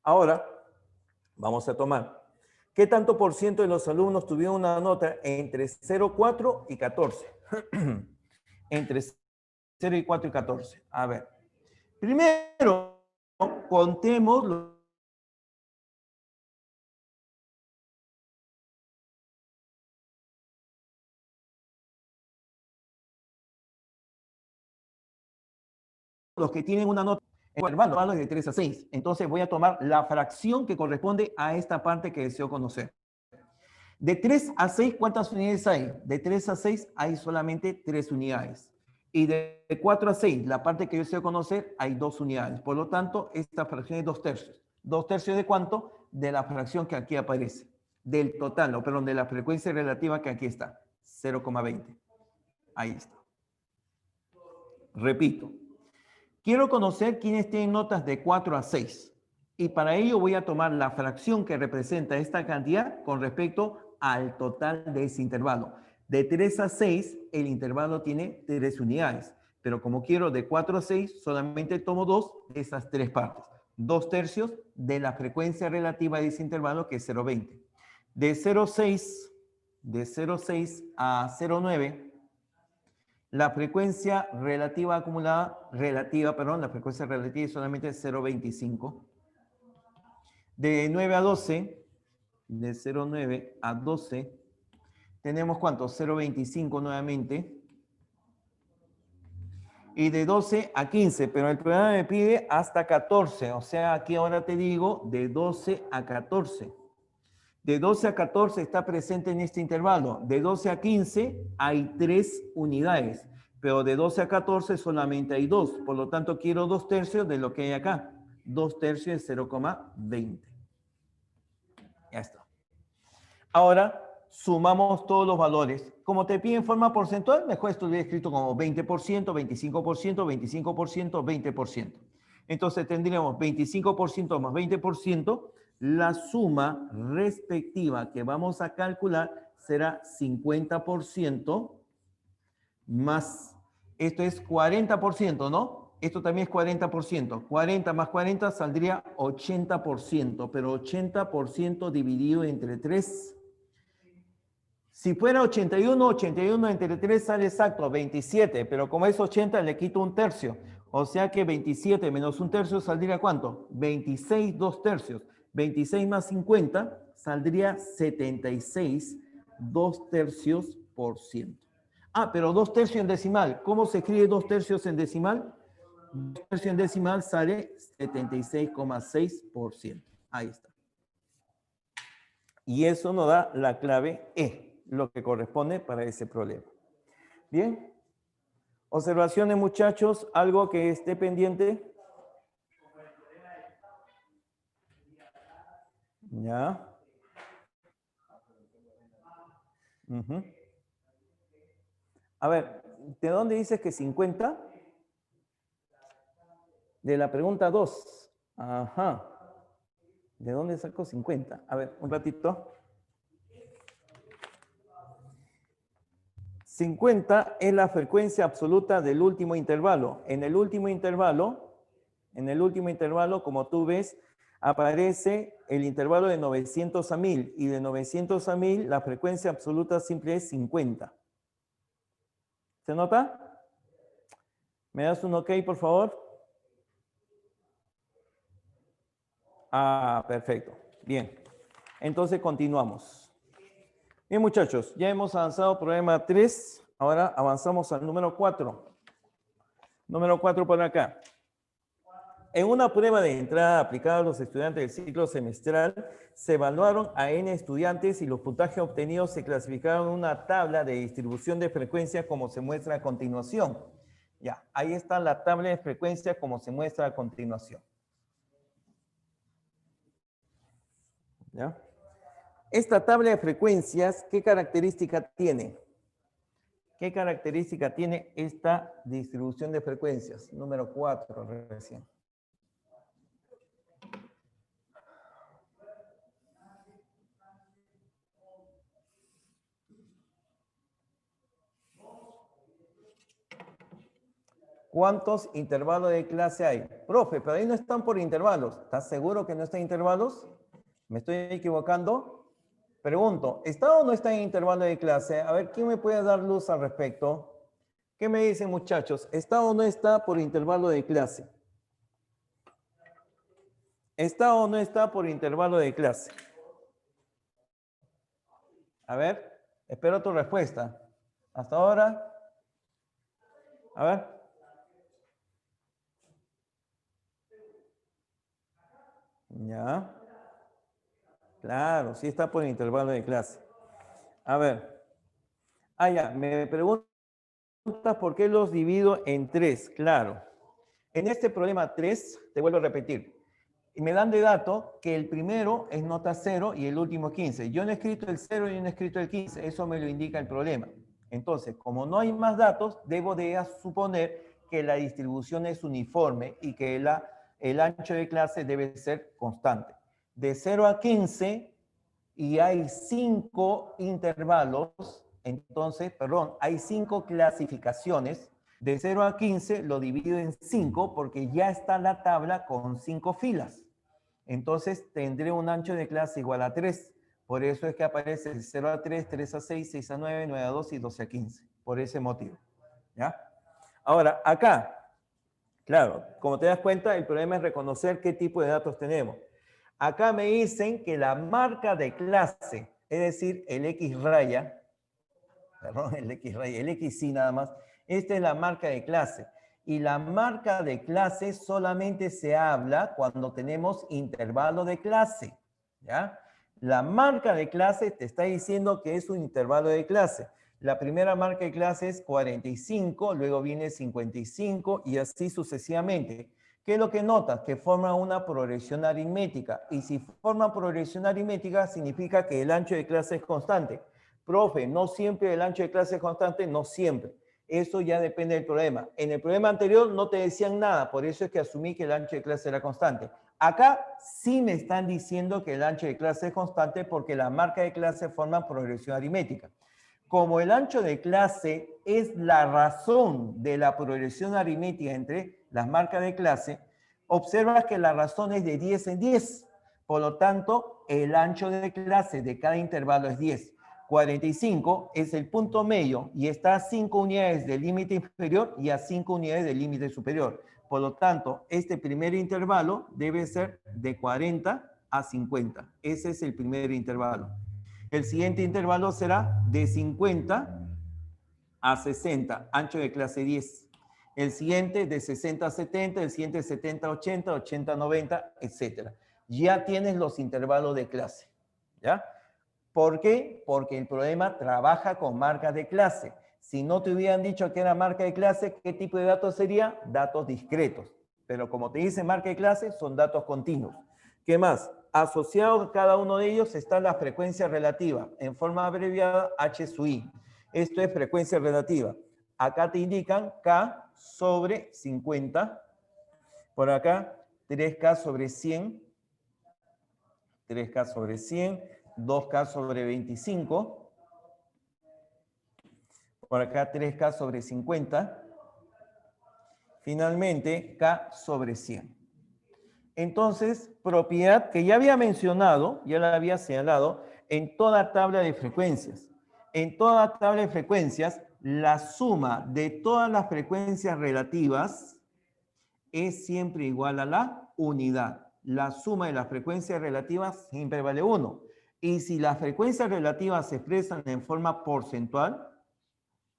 Ahora, vamos a tomar. ¿Qué tanto por ciento de los alumnos tuvieron una nota entre 0,4 y 14? Entre 0 y 4 y 14. A ver. Primero, contemos los que tienen una nota en intervalos de 3 a 6. Entonces voy a tomar la fracción que corresponde a esta parte que deseo conocer. De 3 a 6, ¿cuántas unidades hay? De 3 a 6 hay solamente 3 unidades. Y de 4 a 6, la parte que yo deseo conocer, hay 2 unidades. Por lo tanto, esta fracción es 2 tercios. ¿2 tercios de cuánto? De la fracción que aquí aparece. Del total, no, perdón, de la frecuencia relativa que aquí está. 0,20. Ahí está. Repito. Quiero conocer quiénes tienen notas de 4 a 6. Y para ello voy a tomar la fracción que representa esta cantidad con respecto al total de ese intervalo. De 3 a 6, el intervalo tiene 3 unidades. Pero como quiero de 4 a 6, solamente tomo 2 de esas 3 partes. 2 tercios de la frecuencia relativa de ese intervalo, que es 0,20. De 0,6 a 0,9, la frecuencia relativa acumulada, la frecuencia relativa es solamente 0,25. De 9 a 12, de 0,9 a 12, tenemos ¿cuánto? 0,25 nuevamente. Y de 12 a 15, pero el programa me pide hasta 14, o sea, aquí ahora te digo de 12 a 14. De 12 a 14 está presente en este intervalo. De 12 a 15 hay 3 unidades, pero de 12 a 14 solamente hay 2. Por lo tanto, quiero 2 tercios de lo que hay acá. 2 tercios es 0,20. Ya está. Ahora, sumamos todos los valores. Como te pide en forma porcentual, mejor esto lo hubiera escrito como 20%, 25%, 25%, 20%. Entonces tendríamos 25% más 20%. La suma respectiva que vamos a calcular será 50% más, esto es 40%, ¿no? Esto también es 40%. 40 más 40 saldría 80%, pero 80% dividido entre 3. Si fuera 81, 81 entre 3 sale exacto, 27, pero como es 80 le quito un tercio. O sea que 27 menos un tercio saldría ¿cuánto? 26, 2 tercios. 26 más 50 saldría 76, 2 tercios por ciento. Ah, pero 2 tercios en decimal. ¿Cómo se escribe 2 tercios en decimal? 2 tercios en decimal sale 76,6%. Ahí está. Y eso nos da la clave E, lo que corresponde para ese problema. Bien. Observaciones, muchachos, algo que esté pendiente. Ya. A ver, ¿de dónde dices que 50? De la pregunta 2. Ajá. ¿De dónde saco 50? A ver, un ratito. 50 es la frecuencia absoluta del último intervalo. En el último intervalo, como tú ves, aparece el intervalo de 900 a 1000. Y de 900 a 1000, la frecuencia absoluta simple es 50. ¿Se nota? ¿Me das un ok, por favor? Ah, perfecto. Bien. Entonces continuamos. Bien, muchachos, ya hemos avanzado problema 3. Ahora avanzamos al número 4. Número 4 por acá. En una prueba de entrada aplicada a los estudiantes del ciclo semestral, se evaluaron a N estudiantes y los puntajes obtenidos se clasificaron en una tabla de distribución de frecuencias como se muestra a continuación. Ya, ahí está la tabla de frecuencias como se muestra a continuación. ¿Ya? Esta tabla de frecuencias, ¿qué característica tiene? ¿Qué característica tiene esta distribución de frecuencias? Número 4 recién. ¿Cuántos intervalos de clase hay? Profe, pero ahí no están por intervalos. ¿Estás seguro que no están en intervalos? ¿Me estoy equivocando? Pregunto, ¿está o no está en intervalo de clase? A ver, ¿quién me puede dar luz al respecto? ¿Qué me dicen, muchachos? ¿Está o no está por intervalo de clase? ¿Está o no está por intervalo de clase? A ver, espero tu respuesta. ¿Hasta ahora? A ver. Ya. Claro, sí está por intervalo de clase. A ver. Ah, ya, me preguntas por qué los divido en 3. Claro. En este problema 3, te vuelvo a repetir. Me dan de dato que el primero es nota 0 y el último 15. Yo no he escrito el 0 y no he escrito el 15. Eso me lo indica el problema. Entonces, como no hay más datos, debo de suponer que la distribución es uniforme y que el ancho de clase debe ser constante. De 0 a 15 y hay 5 intervalos, entonces, perdón, hay 5 clasificaciones. De 0 a 15 lo divido en 5 porque ya está la tabla con 5 filas. Entonces tendré un ancho de clase igual a 3. Por eso es que aparece 0 a 3, 3 a 6, 6 a 9, 9 a 2 y 12 a 15. Por ese motivo. ¿Ya? Ahora, acá, claro, como te das cuenta, el problema es reconocer qué tipo de datos tenemos. Acá me dicen que la marca de clase, es decir, el X raya, perdón, el X raya, el X sí nada más, esta es la marca de clase. Y la marca de clase solamente se habla cuando tenemos intervalo de clase, ¿ya? La marca de clase te está diciendo que es un intervalo de clase. La primera marca de clase es 45, luego viene 55 y así sucesivamente. ¿Qué es lo que notas? Que forma una progresión aritmética. Y si forma progresión aritmética, significa que el ancho de clase es constante. Profe, no siempre el ancho de clase es constante, no siempre. Eso ya depende del problema. En el problema anterior no te decían nada, por eso es que asumí que el ancho de clase era constante. Acá sí me están diciendo que el ancho de clase es constante porque la marca de clase forma progresión aritmética. Como el ancho de clase es la razón de la progresión aritmética entre las marcas de clase, observas que la razón es de 10 en 10. Por lo tanto, el ancho de clase de cada intervalo es 10. 45 es el punto medio y está a 5 unidades del límite inferior y a 5 unidades del límite superior. Por lo tanto, este primer intervalo debe ser de 40 a 50. Ese es el primer intervalo. El siguiente intervalo será de 50 a 60, ancho de clase 10. El siguiente de 60 a 70, el siguiente de 70 a 80, 80 a 90, etc. Ya tienes los intervalos de clase. ¿Ya? ¿Por qué? Porque el problema trabaja con marcas de clase. Si no te hubieran dicho que era marca de clase, ¿qué tipo de datos sería? Datos discretos. Pero como te dice marca de clase, son datos continuos. ¿Qué más? Asociado a cada uno de ellos está la frecuencia relativa, en forma abreviada H sub I. Esto es frecuencia relativa. Acá te indican K sobre 50. Por acá, 3K sobre 100. 3K sobre 100. 2K sobre 25. Por acá 3K sobre 50. Finalmente, K sobre 100. Entonces, propiedad que ya había mencionado, ya la había señalado, en toda tabla de frecuencias. En toda tabla de frecuencias, la suma de todas las frecuencias relativas es siempre igual a la unidad. La suma de las frecuencias relativas siempre vale 1. Y si las frecuencias relativas se expresan en forma porcentual,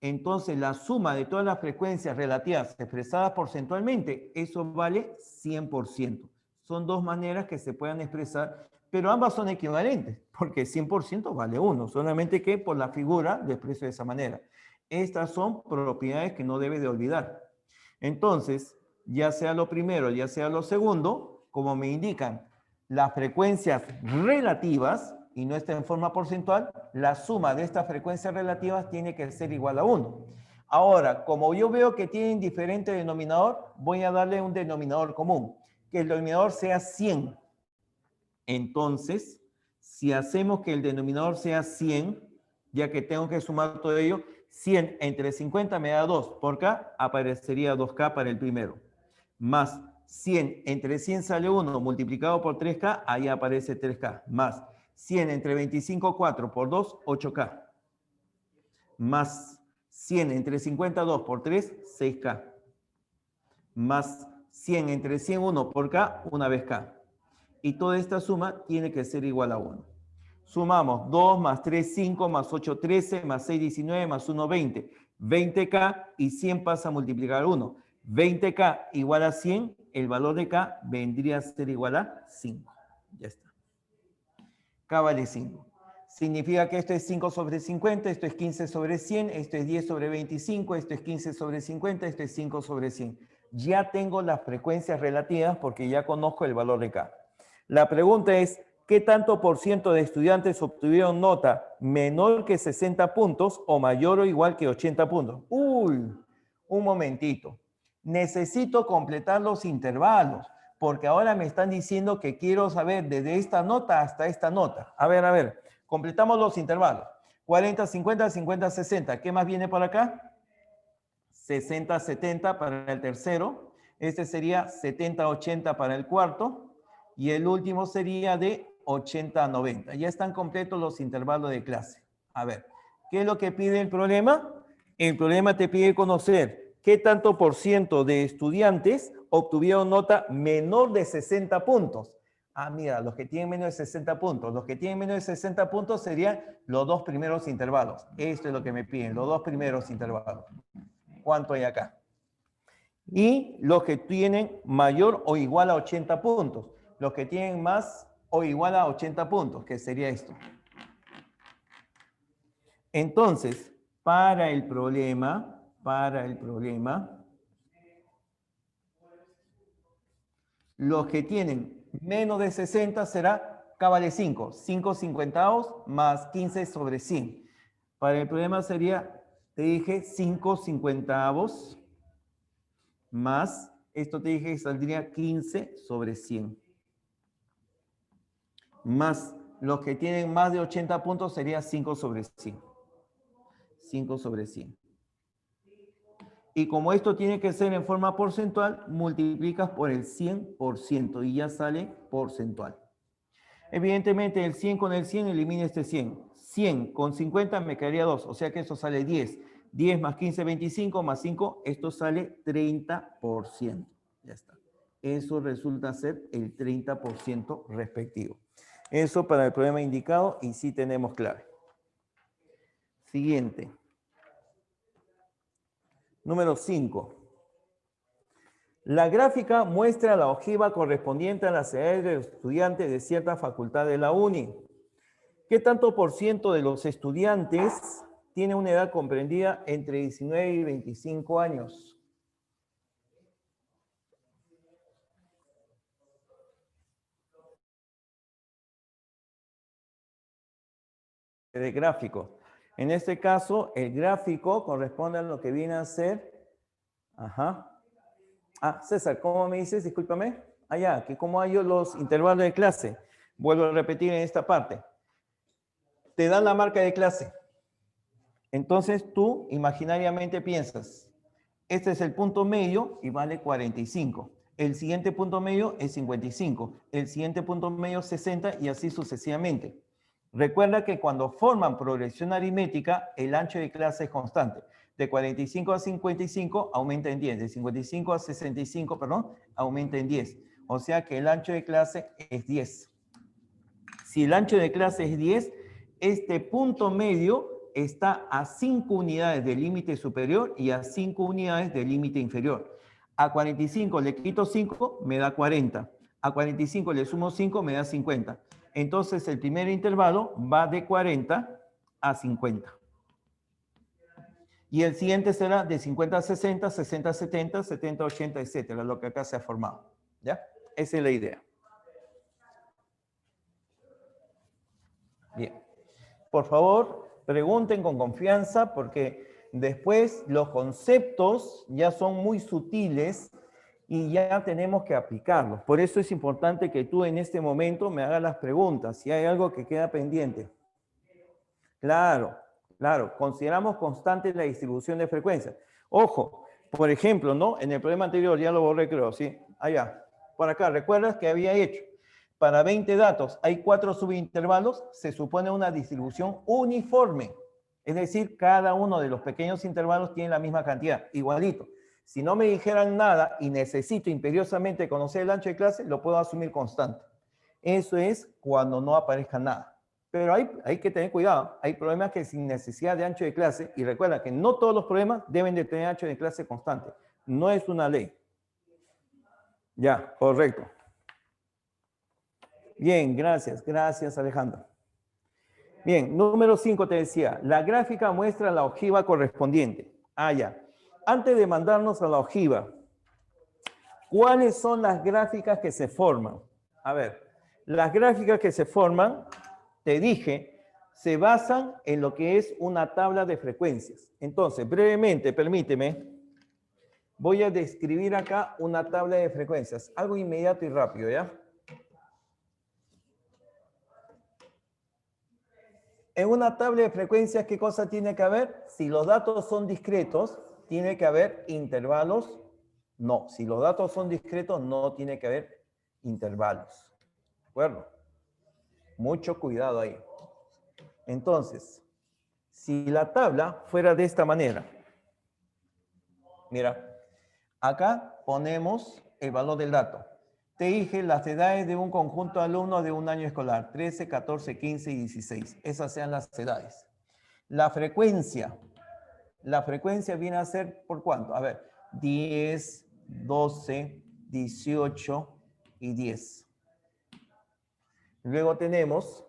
entonces la suma de todas las frecuencias relativas expresadas porcentualmente, eso vale 100%. Son dos maneras que se puedan expresar, pero ambas son equivalentes, porque 100% vale 1, solamente que por la figura lo expreso de esa manera. Estas son propiedades que no debes de olvidar. Entonces, ya sea lo primero, ya sea lo segundo, como me indican las frecuencias relativas, y no está en forma porcentual, la suma de estas frecuencias relativas tiene que ser igual a 1. Ahora, como yo veo que tienen diferente denominador, voy a darle un denominador común, que el denominador sea 100. Entonces, si hacemos que el denominador sea 100, ya que tengo que sumar todo ello, 100 entre 50 me da 2. Por K aparecería 2K para el primero. Más 100 entre 100 sale 1, multiplicado por 3K, ahí aparece 3K. Más 100 entre 25, 4 por 2, 8K. Más 100 entre 52 por 3, 6K. Más 100 entre 100, 1 por K, una vez K. Y toda esta suma tiene que ser igual a 1. Sumamos 2 más 3, 5, más 8, 13, más 6, 19, más 1, 20. 20K y 100 pasa a multiplicar 1. 20K igual a 100, el valor de K vendría a ser igual a 5. Ya está. K vale 5. Significa que esto es 5 sobre 50, esto es 15 sobre 100, esto es 10 sobre 25, esto es 15 sobre 50, esto es 5 sobre 100. Ya tengo las frecuencias relativas porque ya conozco el valor de K. La pregunta es, ¿qué tanto por ciento de estudiantes obtuvieron nota menor que 60 puntos o mayor o igual que 80 puntos? Uy, un momentito. Necesito completar los intervalos, porque ahora me están diciendo que quiero saber desde esta nota hasta esta nota. A ver, completamos los intervalos. 40, 50, 50, 60. ¿Qué más viene por acá? 60, 70 para el tercero. Este sería 70, 80 para el cuarto. Y el último sería de 80 a 90. Ya están completos los intervalos de clase. A ver, ¿qué es lo que pide el problema? El problema te pide conocer qué tanto por ciento de estudiantes obtuvieron nota menor de 60 puntos. Ah, mira, los que tienen menos de 60 puntos. Los que tienen menos de 60 puntos serían los dos primeros intervalos. Esto es lo que me piden, los dos primeros intervalos. ¿Cuánto hay acá? Y los que tienen mayor o igual a 80 puntos. Los que tienen más o igual a 80 puntos, que sería esto. Entonces, para el problema, los que tienen menos de 60 será K vale 5. 5 cincuentaavos más 15 sobre 100. Para el problema sería, te dije, 5 cincuentaavos más, esto te dije que saldría 15 sobre 100. Más los que tienen más de 80 puntos sería 5 sobre 100. 5 sobre 100. Y como esto tiene que ser en forma porcentual, multiplicas por el 100% y ya sale porcentual. Evidentemente, el 100 con el 100 elimina este 100. 100 con 50 me quedaría 2, o sea que eso sale 10. 10 más 15, 25, más 5, esto sale 30%. Ya está. Eso resulta ser el 30% respectivo. Eso para el problema indicado y sí tenemos clave. Siguiente. Número 5. La gráfica muestra la ojiva correspondiente a las edades de los estudiantes de cierta facultad de la UNI. ¿Qué tanto por ciento de los estudiantes tiene una edad comprendida entre 19 y 25 años? De gráfico. En este caso, el gráfico corresponde a lo que viene a ser... César, ¿cómo me dices? Discúlpame. Que cómo hay los intervalos de clase. Vuelvo a repetir en esta parte. Te dan la marca de clase. Entonces tú imaginariamente piensas, este es el punto medio y vale 45. El siguiente punto medio es 55. El siguiente punto medio 60 y así sucesivamente. Recuerda que cuando forman progresión aritmética, el ancho de clase es constante. De 45 a 55 aumenta en 10. De 55 a 65, perdón, aumenta en 10. O sea que el ancho de clase es 10. Si el ancho de clase es 10, este punto medio está a 5 unidades del límite superior y a 5 unidades del límite inferior. A 45 le quito 5, me da 40. A 45 le sumo 5, me da 50. Entonces el primer intervalo va de 40 a 50. Y el siguiente será de 50 a 60, 60 a 70, 70 a 80, etcétera, lo que acá se ha formado. ¿Ya? Esa es la idea. Bien. Por favor, pregunten con confianza porque después los conceptos ya son muy sutiles y ya tenemos que aplicarlos. Por eso es importante que tú en este momento me hagas las preguntas, si hay algo que queda pendiente. Claro, consideramos constante la distribución de frecuencias. Ojo, por ejemplo, ¿no? En el problema anterior, ya lo borré creo, ¿sí? Por acá, ¿recuerdas que había hecho? Para 20 datos hay 4 subintervalos, se supone una distribución uniforme. Es decir, cada uno de los pequeños intervalos tiene la misma cantidad, igualito. Si no me dijeran nada y necesito imperiosamente conocer el ancho de clase, lo puedo asumir constante. Eso es cuando no aparezca nada. Pero hay que tener cuidado. Hay problemas que sin necesidad de ancho de clase, y recuerda que no todos los problemas deben de tener ancho de clase constante. No es una ley. Ya, correcto. Bien, gracias. Gracias, Alejandro. Bien, número 5 te decía, la gráfica muestra la ojiva correspondiente. Ya. Antes de mandarnos a la ojiva, ¿cuáles son las gráficas que se forman? A ver, las gráficas que se forman, te dije, se basan en lo que es una tabla de frecuencias. Entonces, brevemente, permíteme, Voy a describir acá una tabla de frecuencias. Algo inmediato y rápido, ¿ya? En una tabla de frecuencias, ¿qué cosa tiene que haber? Si los datos son discretos, tiene que haber intervalos. No, si los datos son discretos, no tiene que haber intervalos. ¿De acuerdo? Mucho cuidado ahí. Entonces, si la tabla fuera de esta manera, mira, acá ponemos el valor del dato. Te dije las edades de un conjunto de alumnos de un año escolar, 13, 14, 15 y 16. Esas sean las edades. La frecuencia viene a ser ¿por cuánto? A ver, 10, 12, 18 y 10. Luego tenemos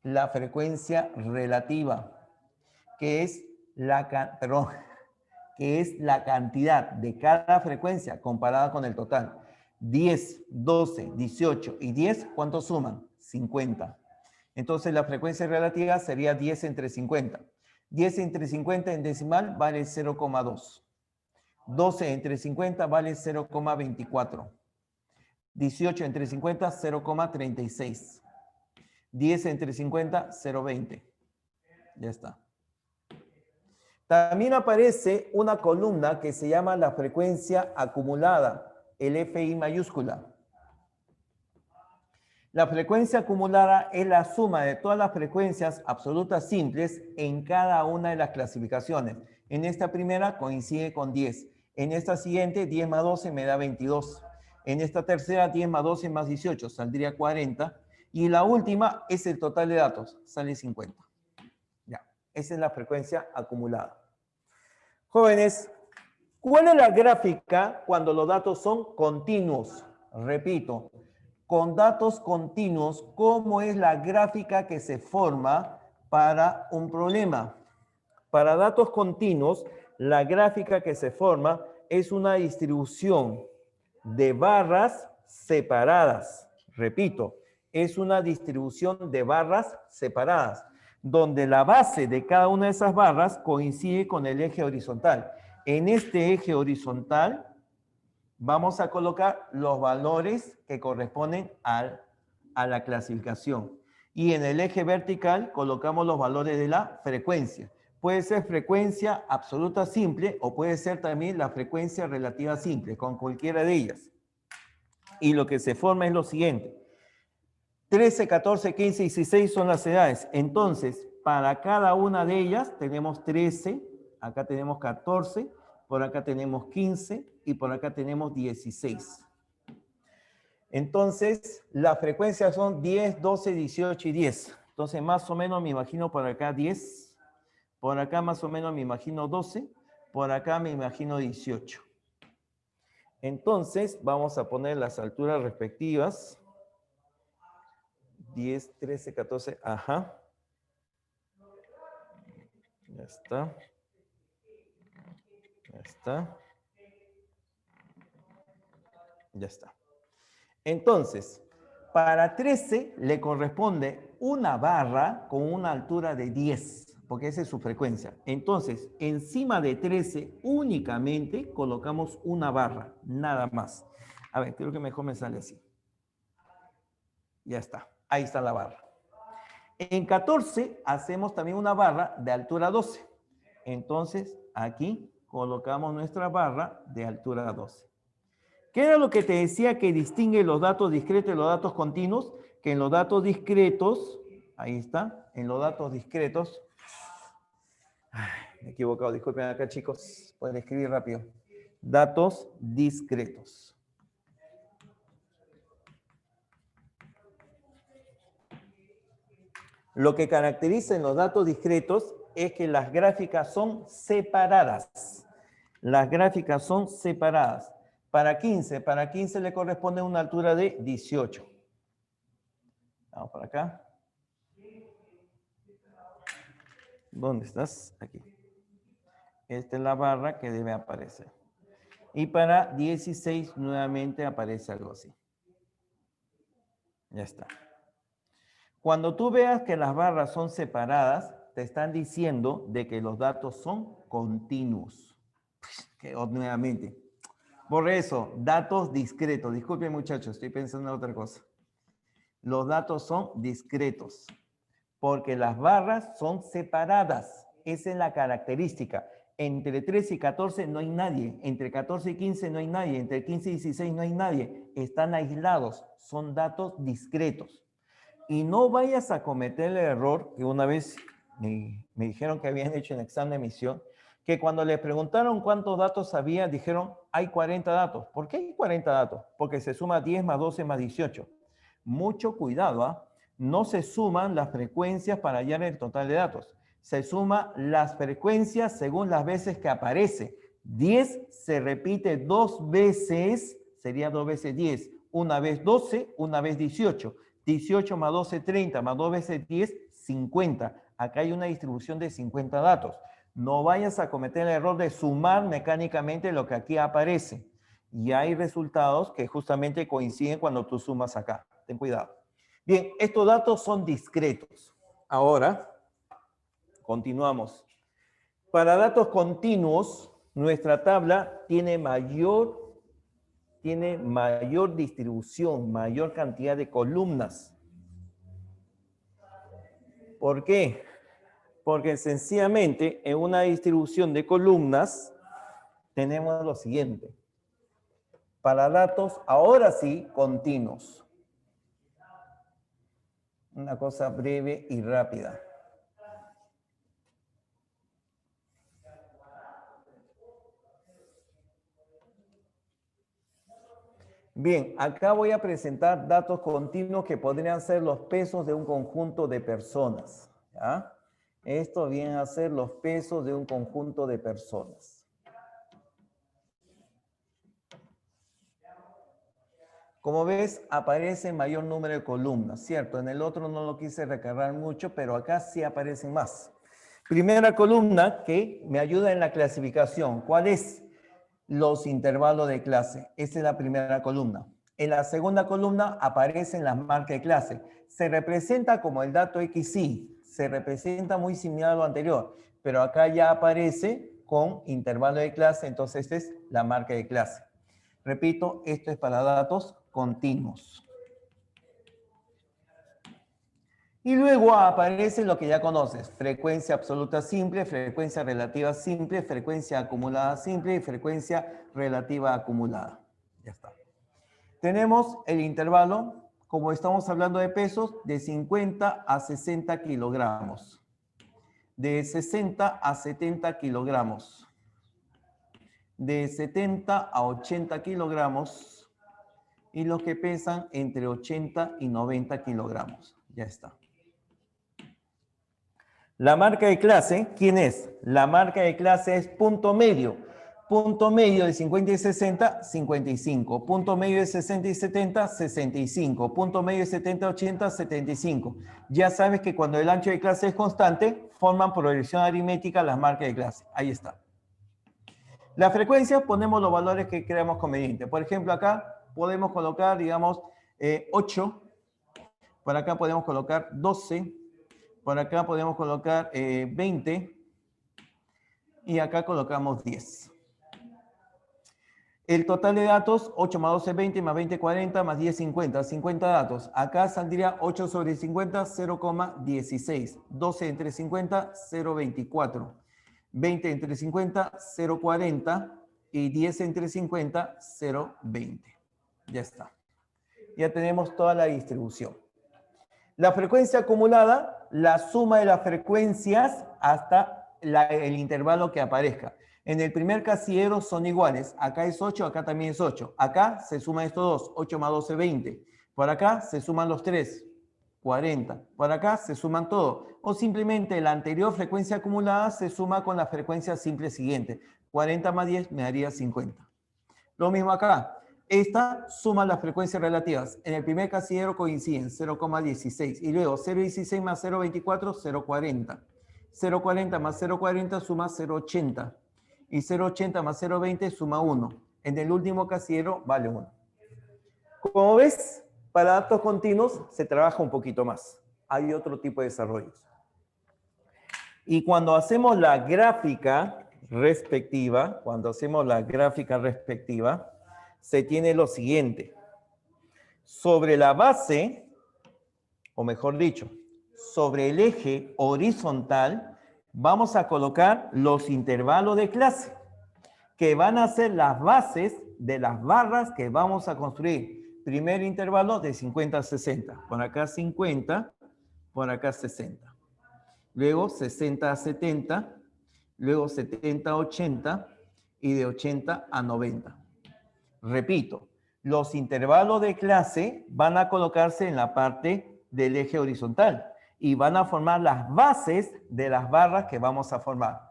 la frecuencia relativa, que es la cantidad de cada frecuencia comparada con el total. 10, 12, 18 y 10, ¿cuántos suman? 50. Entonces la frecuencia relativa sería 10 entre 50. 10 entre 50 en decimal vale 0,2. 12 entre 50 vale 0,24. 18 entre 50, 0,36. 10 entre 50, 0,20. Ya está. También aparece una columna que se llama la frecuencia acumulada, el FI mayúscula. La frecuencia acumulada es la suma de todas las frecuencias absolutas simples en cada una de las clasificaciones. En esta primera coincide con 10. En esta siguiente, 10 más 12 me da 22. En esta tercera, 10 más 12 más 18, saldría 40. Y la última es el total de datos, sale 50. Ya, esa es la frecuencia acumulada. Jóvenes, ¿cuál es la gráfica cuando los datos son continuos? Repito, con datos continuos, ¿cómo es la gráfica que se forma para un problema? Para datos continuos, la gráfica que se forma es una distribución de barras separadas. Repito, es una distribución de barras separadas, donde la base de cada una de esas barras coincide con el eje horizontal. En este eje horizontal vamos a colocar los valores que corresponden a la clasificación. Y en el eje vertical colocamos los valores de la frecuencia. Puede ser frecuencia absoluta simple o puede ser también la frecuencia relativa simple, con cualquiera de ellas. Y lo que se forma es lo siguiente. 13, 14, 15 y 16 son las edades. Entonces, para cada una de ellas tenemos 13, acá tenemos 14, por acá tenemos 15 y por acá tenemos 16. Entonces, las frecuencias son 10, 12, 18 y 10. Entonces, más o menos me imagino por acá 10, por acá más o menos me imagino 12, por acá me imagino 18. Entonces, vamos a poner las alturas respectivas. 10, 13, 14, ajá. Ya está. Ya está. Ya está. Entonces, para 13 le corresponde una barra con una altura de 10, porque esa es su frecuencia. Entonces, encima de 13 únicamente colocamos una barra, nada más. A ver, creo que mejor me sale así. Ya está, ahí está la barra. En 14 hacemos también una barra de altura 12. Entonces, aquí colocamos nuestra barra de altura 12. ¿Qué era lo que te decía que distingue los datos discretos y los datos continuos? Que en los datos discretos, ahí está, en los datos discretos, me he equivocado, disculpen acá chicos, pueden escribir rápido. Datos discretos. Lo que caracteriza en los datos discretos es que las gráficas son separadas. Las gráficas son separadas. Para 15 le corresponde una altura de 18. Vamos para acá. ¿Dónde estás? Aquí. Esta es la barra que debe aparecer. Y para 16 nuevamente aparece algo así. Ya está. Cuando tú veas que las barras son separadas, te están diciendo de que los datos son continuos. Que nuevamente. Por eso, datos discretos. Disculpen, muchachos, estoy pensando en otra cosa. Los datos son discretos, porque las barras son separadas. Esa es la característica. Entre 13 y 14 no hay nadie. Entre 14 y 15 no hay nadie. Entre 15 y 16 no hay nadie. Están aislados. Son datos discretos. Y no vayas a cometer el error que una vez me dijeron que habían hecho en el examen de admisión, que cuando les preguntaron cuántos datos había, dijeron, hay 40 datos. ¿Por qué hay 40 datos? Porque se suma 10 más 12 más 18. Mucho cuidado, ¿ah? No se suman las frecuencias para hallar el total de datos. Se suma las frecuencias según las veces que aparece. 10 se repite 2 veces, sería 2 veces 10. Una vez 12, una vez 18. 18 más 12, 30, más 2 veces 10, 50. Acá hay una distribución de 50 datos. No vayas a cometer el error de sumar mecánicamente lo que aquí aparece. Y hay resultados que justamente coinciden cuando tú sumas acá. Ten cuidado. Bien, estos datos son discretos. Ahora, continuamos. Para datos continuos, nuestra tabla tiene mayor distribución, mayor cantidad de columnas. ¿Por qué? Porque sencillamente en una distribución de columnas tenemos lo siguiente. Para datos, ahora sí, continuos. Una cosa breve y rápida. Bien, acá voy a presentar datos continuos que podrían ser los pesos de un conjunto de personas. ¿Ya? Esto viene a ser los pesos de un conjunto de personas. Como ves, aparece mayor número de columnas, ¿cierto? En el otro no lo quise recargar mucho, pero acá sí aparecen más. Primera columna que me ayuda en la clasificación. ¿Cuál es? Los intervalos de clase. Esa es la primera columna. En la segunda columna aparecen las marcas de clase. Se representa como el dato XY. Se representa muy similar a lo anterior, pero acá ya aparece con intervalo de clase, entonces esta es la marca de clase. Repito, esto es para datos continuos. Y luego aparece lo que ya conoces, frecuencia absoluta simple, frecuencia relativa simple, frecuencia acumulada simple y frecuencia relativa acumulada. Ya está. Tenemos el intervalo, como estamos hablando de pesos, de 50 a 60 kilogramos. De 60 a 70 kilogramos. De 70 a 80 kilogramos. Y los que pesan entre 80 y 90 kilogramos. Ya está. La marca de clase, ¿quién es? La marca de clase es punto medio. Punto medio de 50 y 60, 55. Punto medio de 60 y 70, 65. Punto medio de 70 y 80, 75. Ya sabes que cuando el ancho de clase es constante, forman progresión aritmética las marcas de clase. Ahí está. La frecuencia, ponemos los valores que creamos conveniente. Por ejemplo, acá podemos colocar, digamos, 8. Por acá podemos colocar 12. Por acá podemos colocar 20 y acá colocamos 10. El total de datos, 8 más 12, 20, más 20, 40, más 10, 50. 50 datos. Acá saldría 8 sobre 50, 0,16. 12 entre 50, 0,24. 20 entre 50, 0,40. Y 10 entre 50, 0,20. Ya está. Ya tenemos toda la distribución. La frecuencia acumulada, la suma de las frecuencias hasta el intervalo que aparezca. En el primer casillero son iguales. Acá es 8, acá también es 8. Acá se suman estos dos. 8 más 12, 20. Por acá se suman los 3, 40. Por acá se suman todo. O simplemente la anterior frecuencia acumulada se suma con la frecuencia simple siguiente. 40 más 10 me daría 50. Lo mismo acá. Esta suma las frecuencias relativas. En el primer casillero coinciden 0,16 y luego 0,16 más 0,24, 0,40. 0,40 más 0,40 suma 0,80 y 0,80 más 0,20 suma 1. En el último casillero vale 1. Como ves, para datos continuos se trabaja un poquito más. Hay otro tipo de desarrollos. Y cuando hacemos la gráfica respectiva, se tiene lo siguiente. Sobre la base, o mejor dicho, sobre el eje horizontal, vamos a colocar los intervalos de clase, que van a ser las bases de las barras que vamos a construir. Primer intervalo de 50 a 60. Por acá 50, por acá 60. Luego 60 a 70, luego 70 a 80 y de 80 a 90. Repito, los intervalos de clase van a colocarse en la parte del eje horizontal y van a formar las bases de las barras que vamos a formar.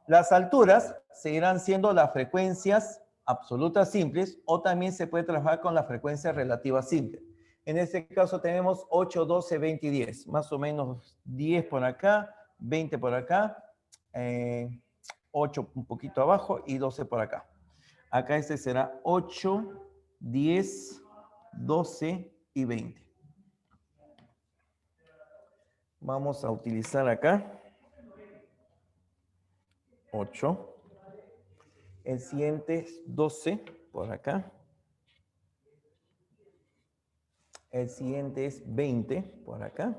Las alturas seguirán siendo las frecuencias absolutas simples o también se puede trabajar con las frecuencias relativas simples. En este caso tenemos 8, 12, 20 y 10. Más o menos 10 por acá, 20 por acá, 8 un poquito abajo y 12 por acá. Acá este será 8, 10, 12 y 20. Vamos a utilizar acá 8. El siguiente es 12 por acá. El siguiente es 20 por acá.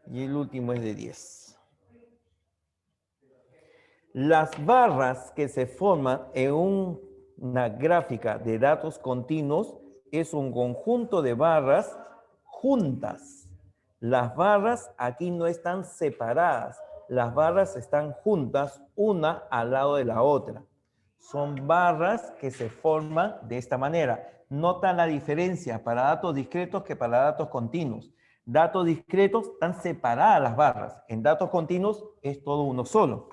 Y el último es de 10. Las barras que se forman en una gráfica de datos continuos es un conjunto de barras juntas. Las barras aquí no están separadas. Las barras están juntas, una al lado de la otra. Son barras que se forman de esta manera. Nota la diferencia para datos discretos que para datos continuos. Datos discretos están separadas las barras. En datos continuos es todo uno solo.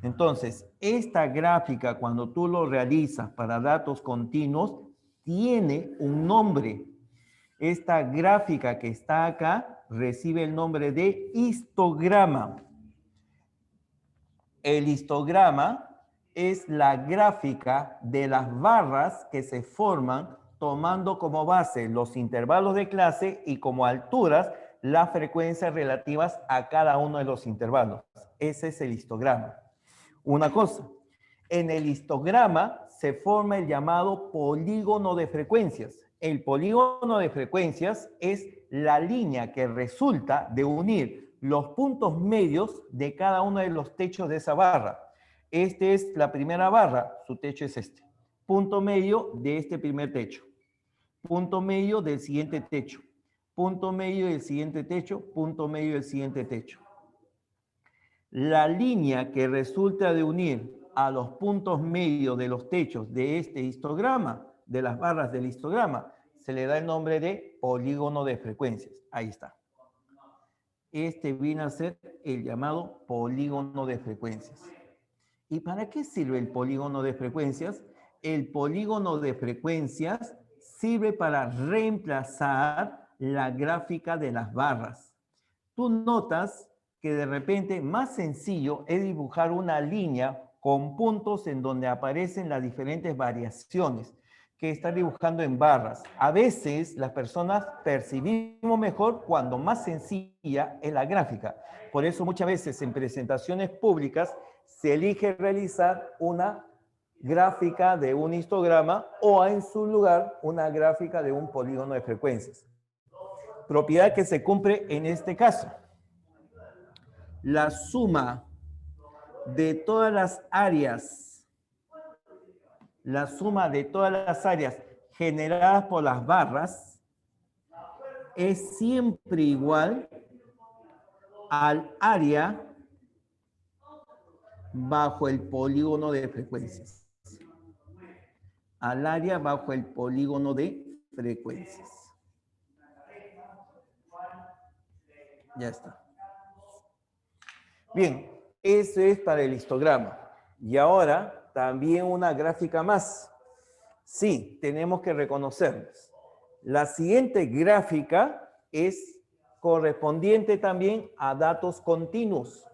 Entonces, esta gráfica, cuando tú lo realizas para datos continuos, tiene un nombre. Esta gráfica que está acá recibe el nombre de histograma. El histograma es la gráfica de las barras que se forman tomando como base los intervalos de clase y como alturas las frecuencias relativas a cada uno de los intervalos. Ese es el histograma. Una cosa, en el histograma se forma el llamado polígono de frecuencias. El polígono de frecuencias es la línea que resulta de unir los puntos medios de cada uno de los techos de esa barra. Esta es la primera barra, su techo es este. Punto medio de este primer techo. Punto medio del siguiente techo. Punto medio del siguiente techo. Punto medio del siguiente techo. La línea que resulta de unir a los puntos medios de los techos de este histograma, de las barras del histograma, se le da el nombre de polígono de frecuencias. Ahí está. Este viene a ser el llamado polígono de frecuencias. ¿Y para qué sirve el polígono de frecuencias? El polígono de frecuencias sirve para reemplazar la gráfica de las barras. Tú notas que de repente más sencillo es dibujar una línea con puntos en donde aparecen las diferentes variaciones que están dibujando en barras. A veces las personas percibimos mejor cuando más sencilla es la gráfica. Por eso muchas veces en presentaciones públicas se elige realizar una gráfica de un histograma o en su lugar una gráfica de un polígono de frecuencias. Propiedad que se cumple en este caso. La suma de todas las áreas, generadas por las barras es siempre igual al área bajo el polígono de frecuencias. Al área bajo el polígono de frecuencias. Ya está. Bien, eso es para el histograma. Y ahora también una gráfica más. Sí, tenemos que reconocerlos. La siguiente gráfica es correspondiente también a datos continuos,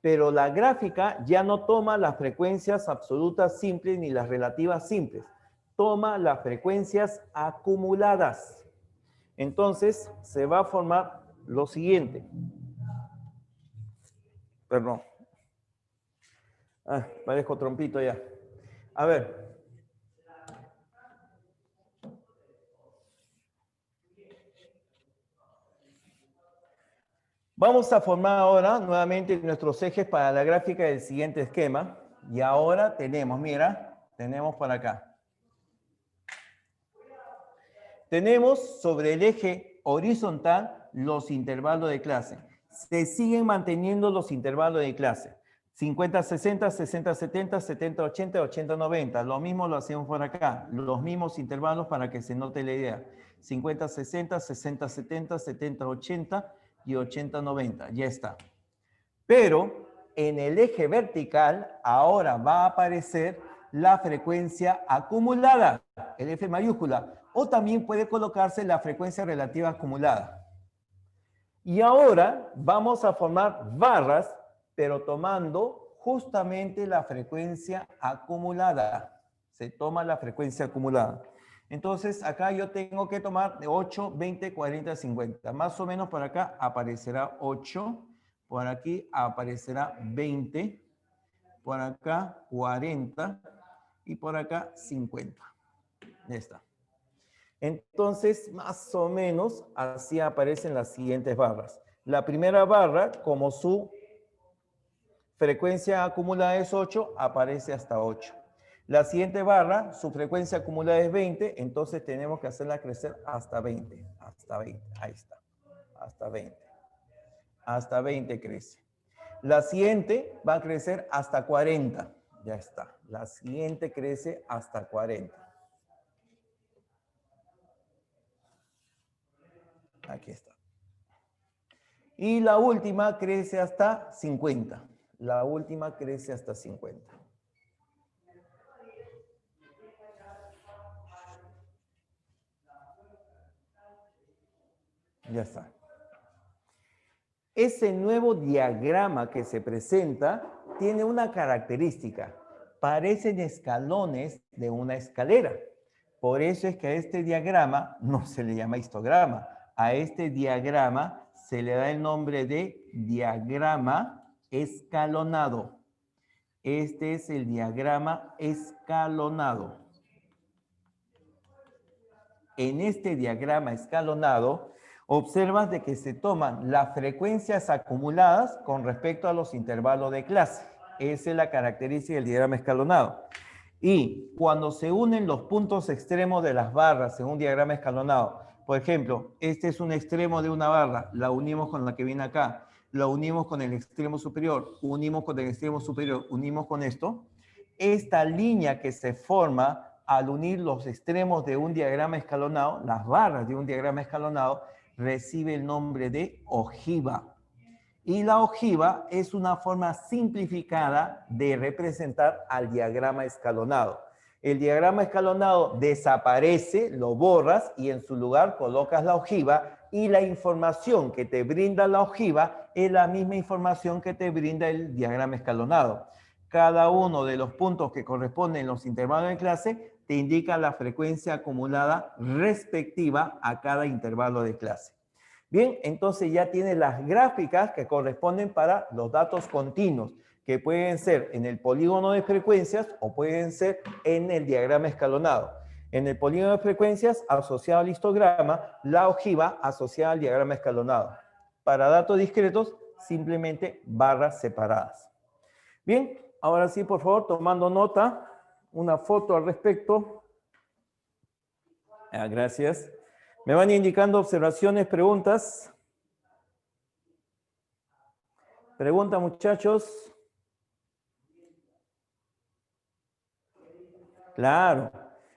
pero la gráfica ya no toma las frecuencias absolutas simples ni las relativas simples, toma las frecuencias acumuladas. Entonces se va a formar lo siguiente. Perdón. Ah, parezco trompito ya. A ver. Vamos a formar ahora nuevamente nuestros ejes para la gráfica del siguiente esquema. Y ahora tenemos, mira, tenemos por acá. Tenemos sobre el eje horizontal los intervalos de clase. Se siguen manteniendo los intervalos de clase. 50-60, 60-70, 70-80, 80-90. Lo mismo lo hacemos por acá. Los mismos intervalos para que se note la idea. 50-60, 60-70, 70-80 y 80-90. Ya está. Pero en el eje vertical ahora va a aparecer la frecuencia acumulada, el F mayúscula, o también puede colocarse la frecuencia relativa acumulada. Y ahora vamos a formar barras, pero tomando justamente la frecuencia acumulada. Se toma la frecuencia acumulada. Entonces, acá yo tengo que tomar de 8, 20, 40, 50. Más o menos por acá aparecerá 8. Por aquí aparecerá 20. Por acá 40. Y por acá 50. Ya está. Entonces, más o menos así aparecen las siguientes barras. La primera barra, como su frecuencia acumulada es 8, aparece hasta 8. La siguiente barra, su frecuencia acumulada es 20, entonces tenemos que hacerla crecer hasta 20. Hasta 20, ahí está. Hasta 20. Hasta 20 crece. La siguiente va a crecer hasta 40. Ya está. La siguiente crece hasta 40. Aquí está. Y la última crece hasta 50. La última crece hasta 50. Ya está. Ese nuevo diagrama que se presenta tiene una característica. Parecen escalones de una escalera. Por eso es que a este diagrama no se le llama histograma. A este diagrama se le da el nombre de diagrama escalonado. Este es el diagrama escalonado. En este diagrama escalonado, observas de que se toman las frecuencias acumuladas con respecto a los intervalos de clase. Esa es la característica del diagrama escalonado. Y cuando se unen los puntos extremos de las barras en un diagrama escalonado, por ejemplo, este es un extremo de una barra, la unimos con la que viene acá, la unimos con el extremo superior, unimos con el extremo superior, unimos con esto, esta línea que se forma al unir los extremos de un diagrama escalonado, las barras de un diagrama escalonado, recibe el nombre de ojiva. Y la ojiva es una forma simplificada de representar al diagrama escalonado. El diagrama escalonado desaparece, lo borras y en su lugar colocas la ojiva y la información que te brinda la ojiva es la misma información que te brinda el diagrama escalonado. Cada uno de los puntos que corresponden en los intervalos de clase te indica la frecuencia acumulada respectiva a cada intervalo de clase. Bien, entonces ya tienes las gráficas que corresponden para los datos continuos, que pueden ser en el polígono de frecuencias o pueden ser en el diagrama escalonado. En el polígono de frecuencias asociado al histograma, la ojiva asociada al diagrama escalonado. Para datos discretos, simplemente barras separadas. Bien, ahora sí, por favor, tomando nota, una foto al respecto. Gracias. ¿Me van indicando observaciones, preguntas? Pregunta, muchachos. Claro,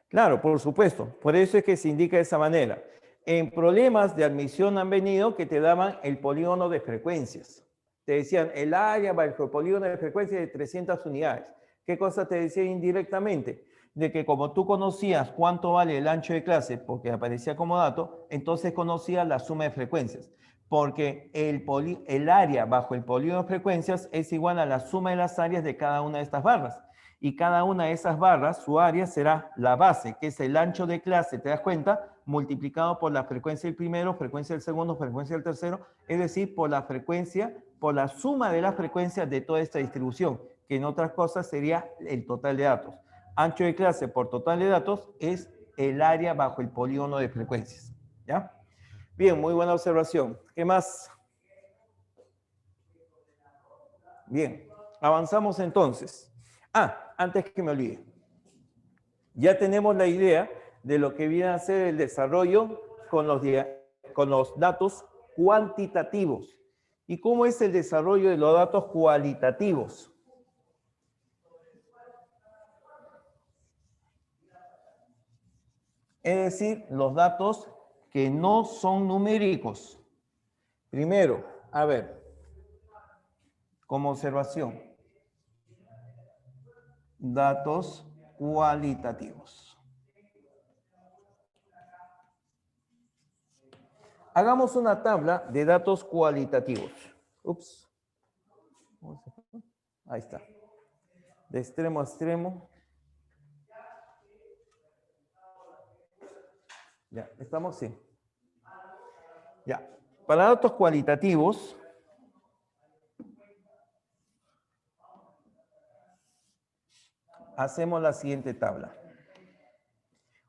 claro, por supuesto. Por eso es que se indica de esa manera. En problemas de admisión han venido que te daban el polígono de frecuencias. Te decían, el área bajo el polígono de frecuencias de 300 unidades. ¿Qué cosa te decía indirectamente? De que como tú conocías cuánto vale el ancho de clase, porque aparecía como dato, entonces conocías la suma de frecuencias. Porque el área bajo el polígono de frecuencias es igual a la suma de las áreas de cada una de estas barras. Y cada una de esas barras, su área será la base, que es el ancho de clase, ¿te das cuenta? Multiplicado por la frecuencia del primero, frecuencia del segundo, frecuencia del tercero, es decir, por la frecuencia por la suma de las frecuencias de toda esta distribución, que en otras cosas sería el total de datos. Ancho de clase por total de datos es el área bajo el polígono de frecuencias. ¿Ya? Bien, muy buena observación. ¿Qué más? Bien, avanzamos entonces. Antes que me olvide. Ya tenemos la idea de lo que viene a ser el desarrollo con los datos cuantitativos. ¿Y cómo es el desarrollo de los datos cualitativos? Es decir, los datos que no son numéricos. Primero, a ver, como observación, datos cualitativos. Hagamos una tabla de datos cualitativos. Ups. Ahí está. De extremo a extremo. Ya, ¿estamos? Sí. Ya. Para datos cualitativos, hacemos la siguiente tabla.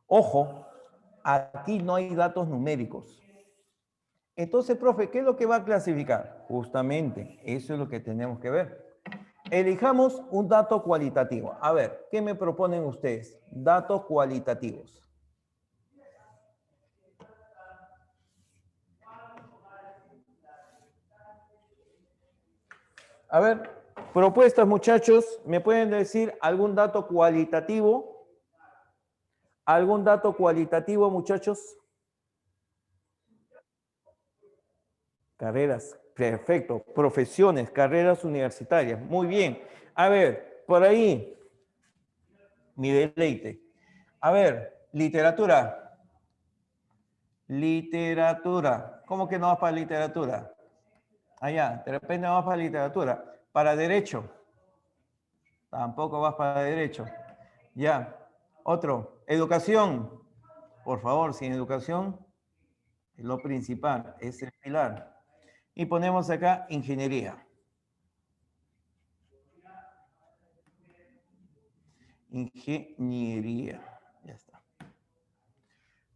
Ojo, aquí no hay datos numéricos. Entonces, profe, ¿qué es lo que va a clasificar? Justamente, eso es lo que tenemos que ver. Elijamos un dato cualitativo. A ver, ¿qué me proponen ustedes? Datos cualitativos. A ver, propuestas, muchachos. ¿Me pueden decir algún dato cualitativo? ¿Algún dato cualitativo, muchachos? Carreras, perfecto. Profesiones, carreras universitarias. Muy bien. A ver, por ahí, mi deleite. A ver, literatura. Literatura. ¿Cómo que no vas para literatura? Allá, de repente no vas para literatura. Para derecho. Tampoco vas para derecho. Ya. Otro. Educación. Por favor, sin educación, es lo principal, es el pilar. Y ponemos acá ingeniería. Ingeniería. Ya está.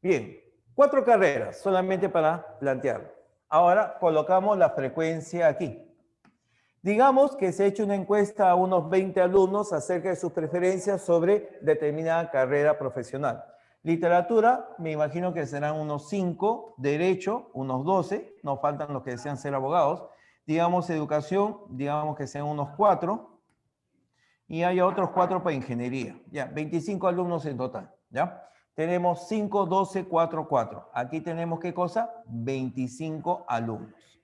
Bien. 4 carreras, solamente para plantearlo. Ahora colocamos la frecuencia aquí. Digamos que se ha hecho una encuesta a unos 20 alumnos acerca de sus preferencias sobre determinada carrera profesional. Literatura, me imagino que serán unos 5, derecho, unos 12, nos faltan los que desean ser abogados. Digamos educación, digamos que sean unos 4, y hay otros 4 para ingeniería. Ya, 25 alumnos en total, ¿ya? Tenemos 5, 12, 4, 4. Aquí tenemos, ¿qué cosa? 25 alumnos.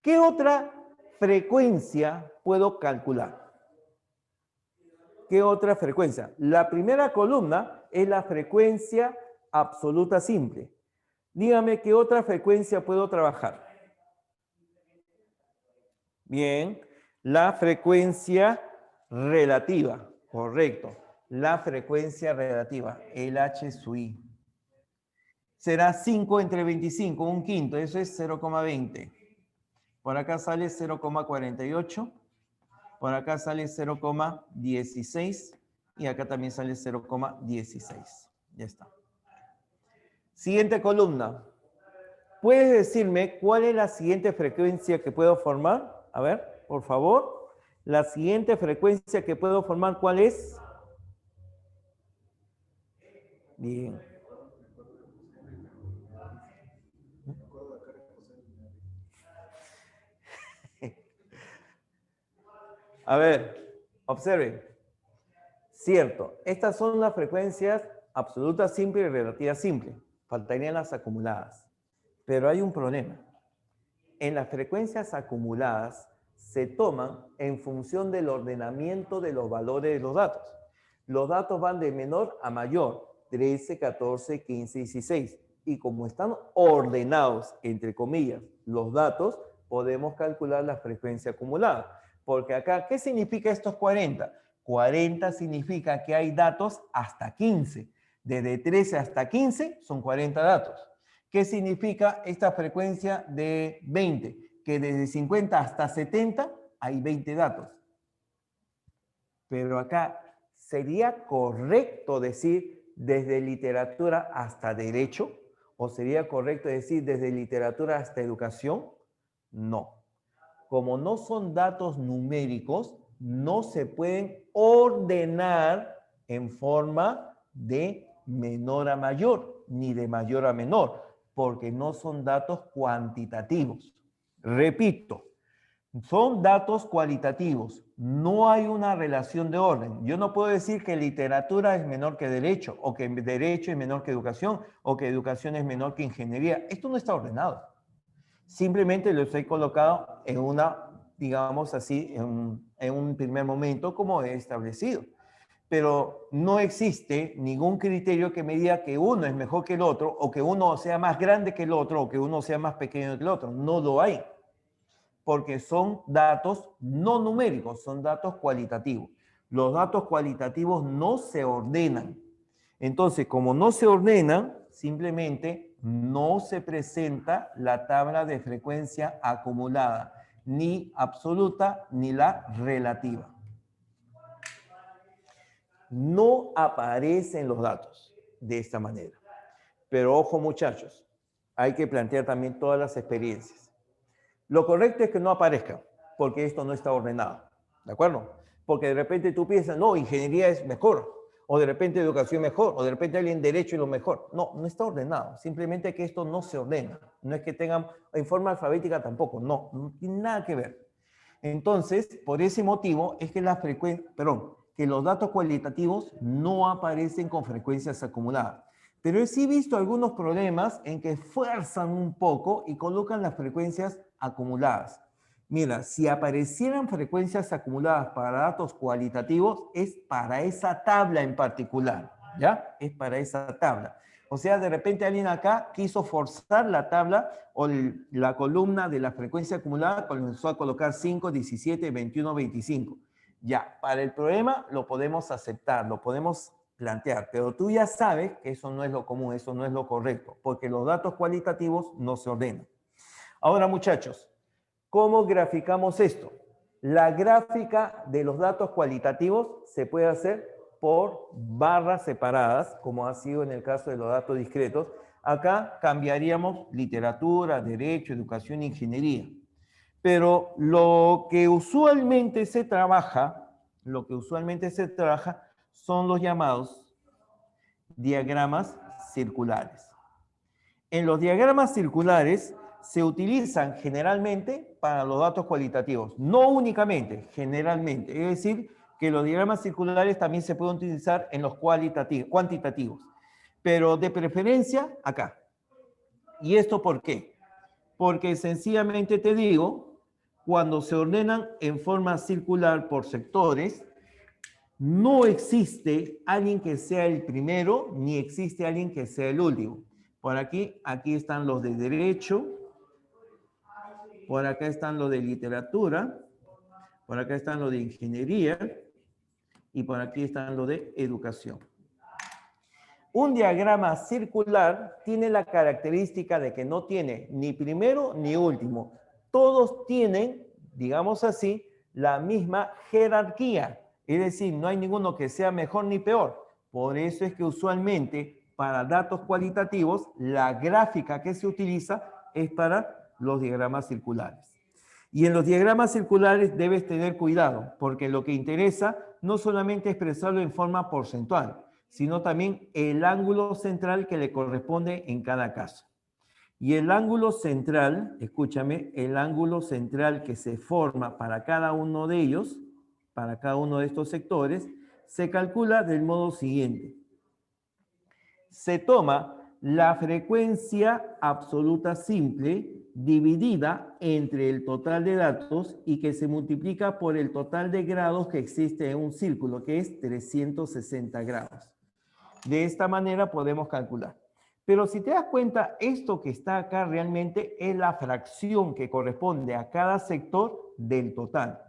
¿Qué otra frecuencia puedo calcular? ¿Qué otra frecuencia? La primera columna es la frecuencia absoluta simple. Dígame qué otra frecuencia puedo trabajar. Bien, la frecuencia relativa, correcto. La frecuencia relativa, el H sub I. Será 5 entre 25, un quinto, eso es 0,20. Por acá sale 0,48. Por acá sale 0,16 y acá también sale 0,16. Ya está. Siguiente columna. ¿Puedes decirme cuál es la siguiente frecuencia que puedo formar? A ver, por favor. La siguiente frecuencia que puedo formar, ¿cuál es? Bien. A ver, observen. Cierto, estas son las frecuencias absolutas simple y relativas simple. Faltarían las acumuladas. Pero hay un problema. En las frecuencias acumuladas se toman en función del ordenamiento de los valores de los datos. Los datos van de menor a mayor, 13, 14, 15, 16. Y como están ordenados, entre comillas, los datos, podemos calcular la frecuencia acumulada. Porque acá, ¿qué significa estos 40? 40 significa que hay datos hasta 15. Desde 13 hasta 15 son 40 datos. ¿Qué significa esta frecuencia de 20? Que que desde 50 hasta 70 hay 20 datos. Pero acá sería correcto decir desde literatura hasta derecho, o sería correcto decir desde literatura hasta educación. No. Como no son datos numéricos, no se pueden ordenar en forma de menor a mayor, ni de mayor a menor, porque no son datos cuantitativos. Repito, son datos cualitativos. No hay una relación de orden. Yo no puedo decir que literatura es menor que derecho, o que derecho es menor que educación, o que educación es menor que ingeniería. Esto no está ordenado. Simplemente los he colocado en una, digamos así, en un primer momento como he establecido. Pero no existe ningún criterio que me diga que uno es mejor que el otro, o que uno sea más grande que el otro, o que uno sea más pequeño que el otro. No lo hay. Porque son datos no numéricos, son datos cualitativos. Los datos cualitativos no se ordenan. Entonces, como no se ordenan, simplemente no se presenta la tabla de frecuencia acumulada, ni absoluta ni la relativa. No aparecen los datos de esta manera. Pero ojo, muchachos, hay que plantear también todas las experiencias. Lo correcto es que no aparezca, porque esto no está ordenado, ¿de acuerdo? Porque de repente tú piensas, no, ingeniería es mejor, o de repente educación mejor, o de repente alguien derecho es lo mejor. No, no está ordenado, simplemente que esto no se ordena. No es que tengan, en forma alfabética tampoco, no, no tiene nada que ver. Entonces, por ese motivo es que que los datos cualitativos no aparecen con frecuencias acumuladas. Pero sí he visto algunos problemas en que fuerzan un poco y colocan las frecuencias acumuladas. Mira, si aparecieran frecuencias acumuladas para datos cualitativos, es para esa tabla en particular, ¿ya? Es para esa tabla. O sea, de repente alguien acá quiso forzar la tabla o la columna de la frecuencia acumulada, comenzó a colocar 5, 17, 21, 25. Ya, para el problema lo podemos aceptar, lo podemos plantear, pero tú ya sabes que eso no es lo común, eso no es lo correcto, porque los datos cualitativos no se ordenan. Ahora, muchachos, ¿cómo graficamos esto? La gráfica de los datos cualitativos se puede hacer por barras separadas, como ha sido en el caso de los datos discretos. Acá cambiaríamos literatura, derecho, educación, ingeniería. Pero lo que usualmente se trabaja son los llamados diagramas circulares. En los diagramas circulares se utilizan generalmente para los datos cualitativos, no únicamente, generalmente. Es decir, que los diagramas circulares también se pueden utilizar en los cuantitativos, pero de preferencia acá. ¿Y esto por qué? Porque sencillamente te digo, cuando se ordenan en forma circular por sectores, no existe alguien que sea el primero, ni existe alguien que sea el último. Por aquí están los de derecho, por acá están los de literatura, por acá están los de ingeniería y por aquí están los de educación. Un diagrama circular tiene la característica de que no tiene ni primero ni último. Todos tienen, digamos así, la misma jerarquía. Es decir, no hay ninguno que sea mejor ni peor. Por eso es que usualmente para datos cualitativos la gráfica que se utiliza es para los diagramas circulares. Y en los diagramas circulares debes tener cuidado, porque lo que interesa no solamente expresarlo en forma porcentual, sino también el ángulo central que le corresponde en cada caso. Y el ángulo central, escúchame, el ángulo central que se forma para cada uno de ellos, para cada uno de estos sectores, se calcula del modo siguiente. Se toma la frecuencia absoluta simple dividida entre el total de datos y que se multiplica por el total de grados que existe en un círculo, que es 360 grados. De esta manera podemos calcular. Pero si te das cuenta, esto que está acá realmente es la fracción que corresponde a cada sector del total.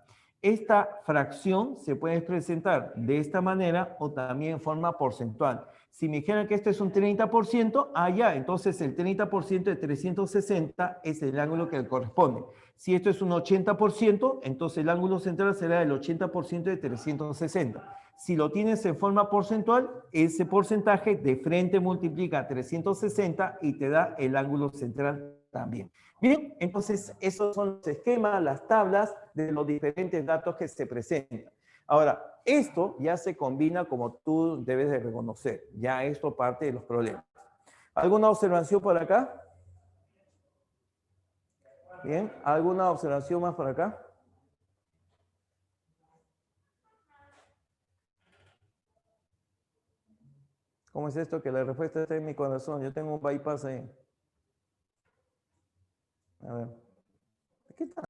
Esta fracción se puede presentar de esta manera o también en forma porcentual. Si me dijeran que esto es un 30%, ya, entonces el 30% de 360 es el ángulo que le corresponde. Si esto es un 80%, entonces el ángulo central será el 80% de 360. Si lo tienes en forma porcentual, ese porcentaje de frente multiplica 360 y te da el ángulo central también. Bien, entonces esos son los esquemas, las tablas de los diferentes datos que se presentan. Ahora, esto ya se combina como tú debes de reconocer. Ya esto parte de los problemas. ¿Alguna observación por acá? Bien, ¿alguna observación más por acá? ¿Cómo es esto? Que la respuesta está en mi corazón. Yo tengo un bypass ahí. A ver. ¿Qué tal?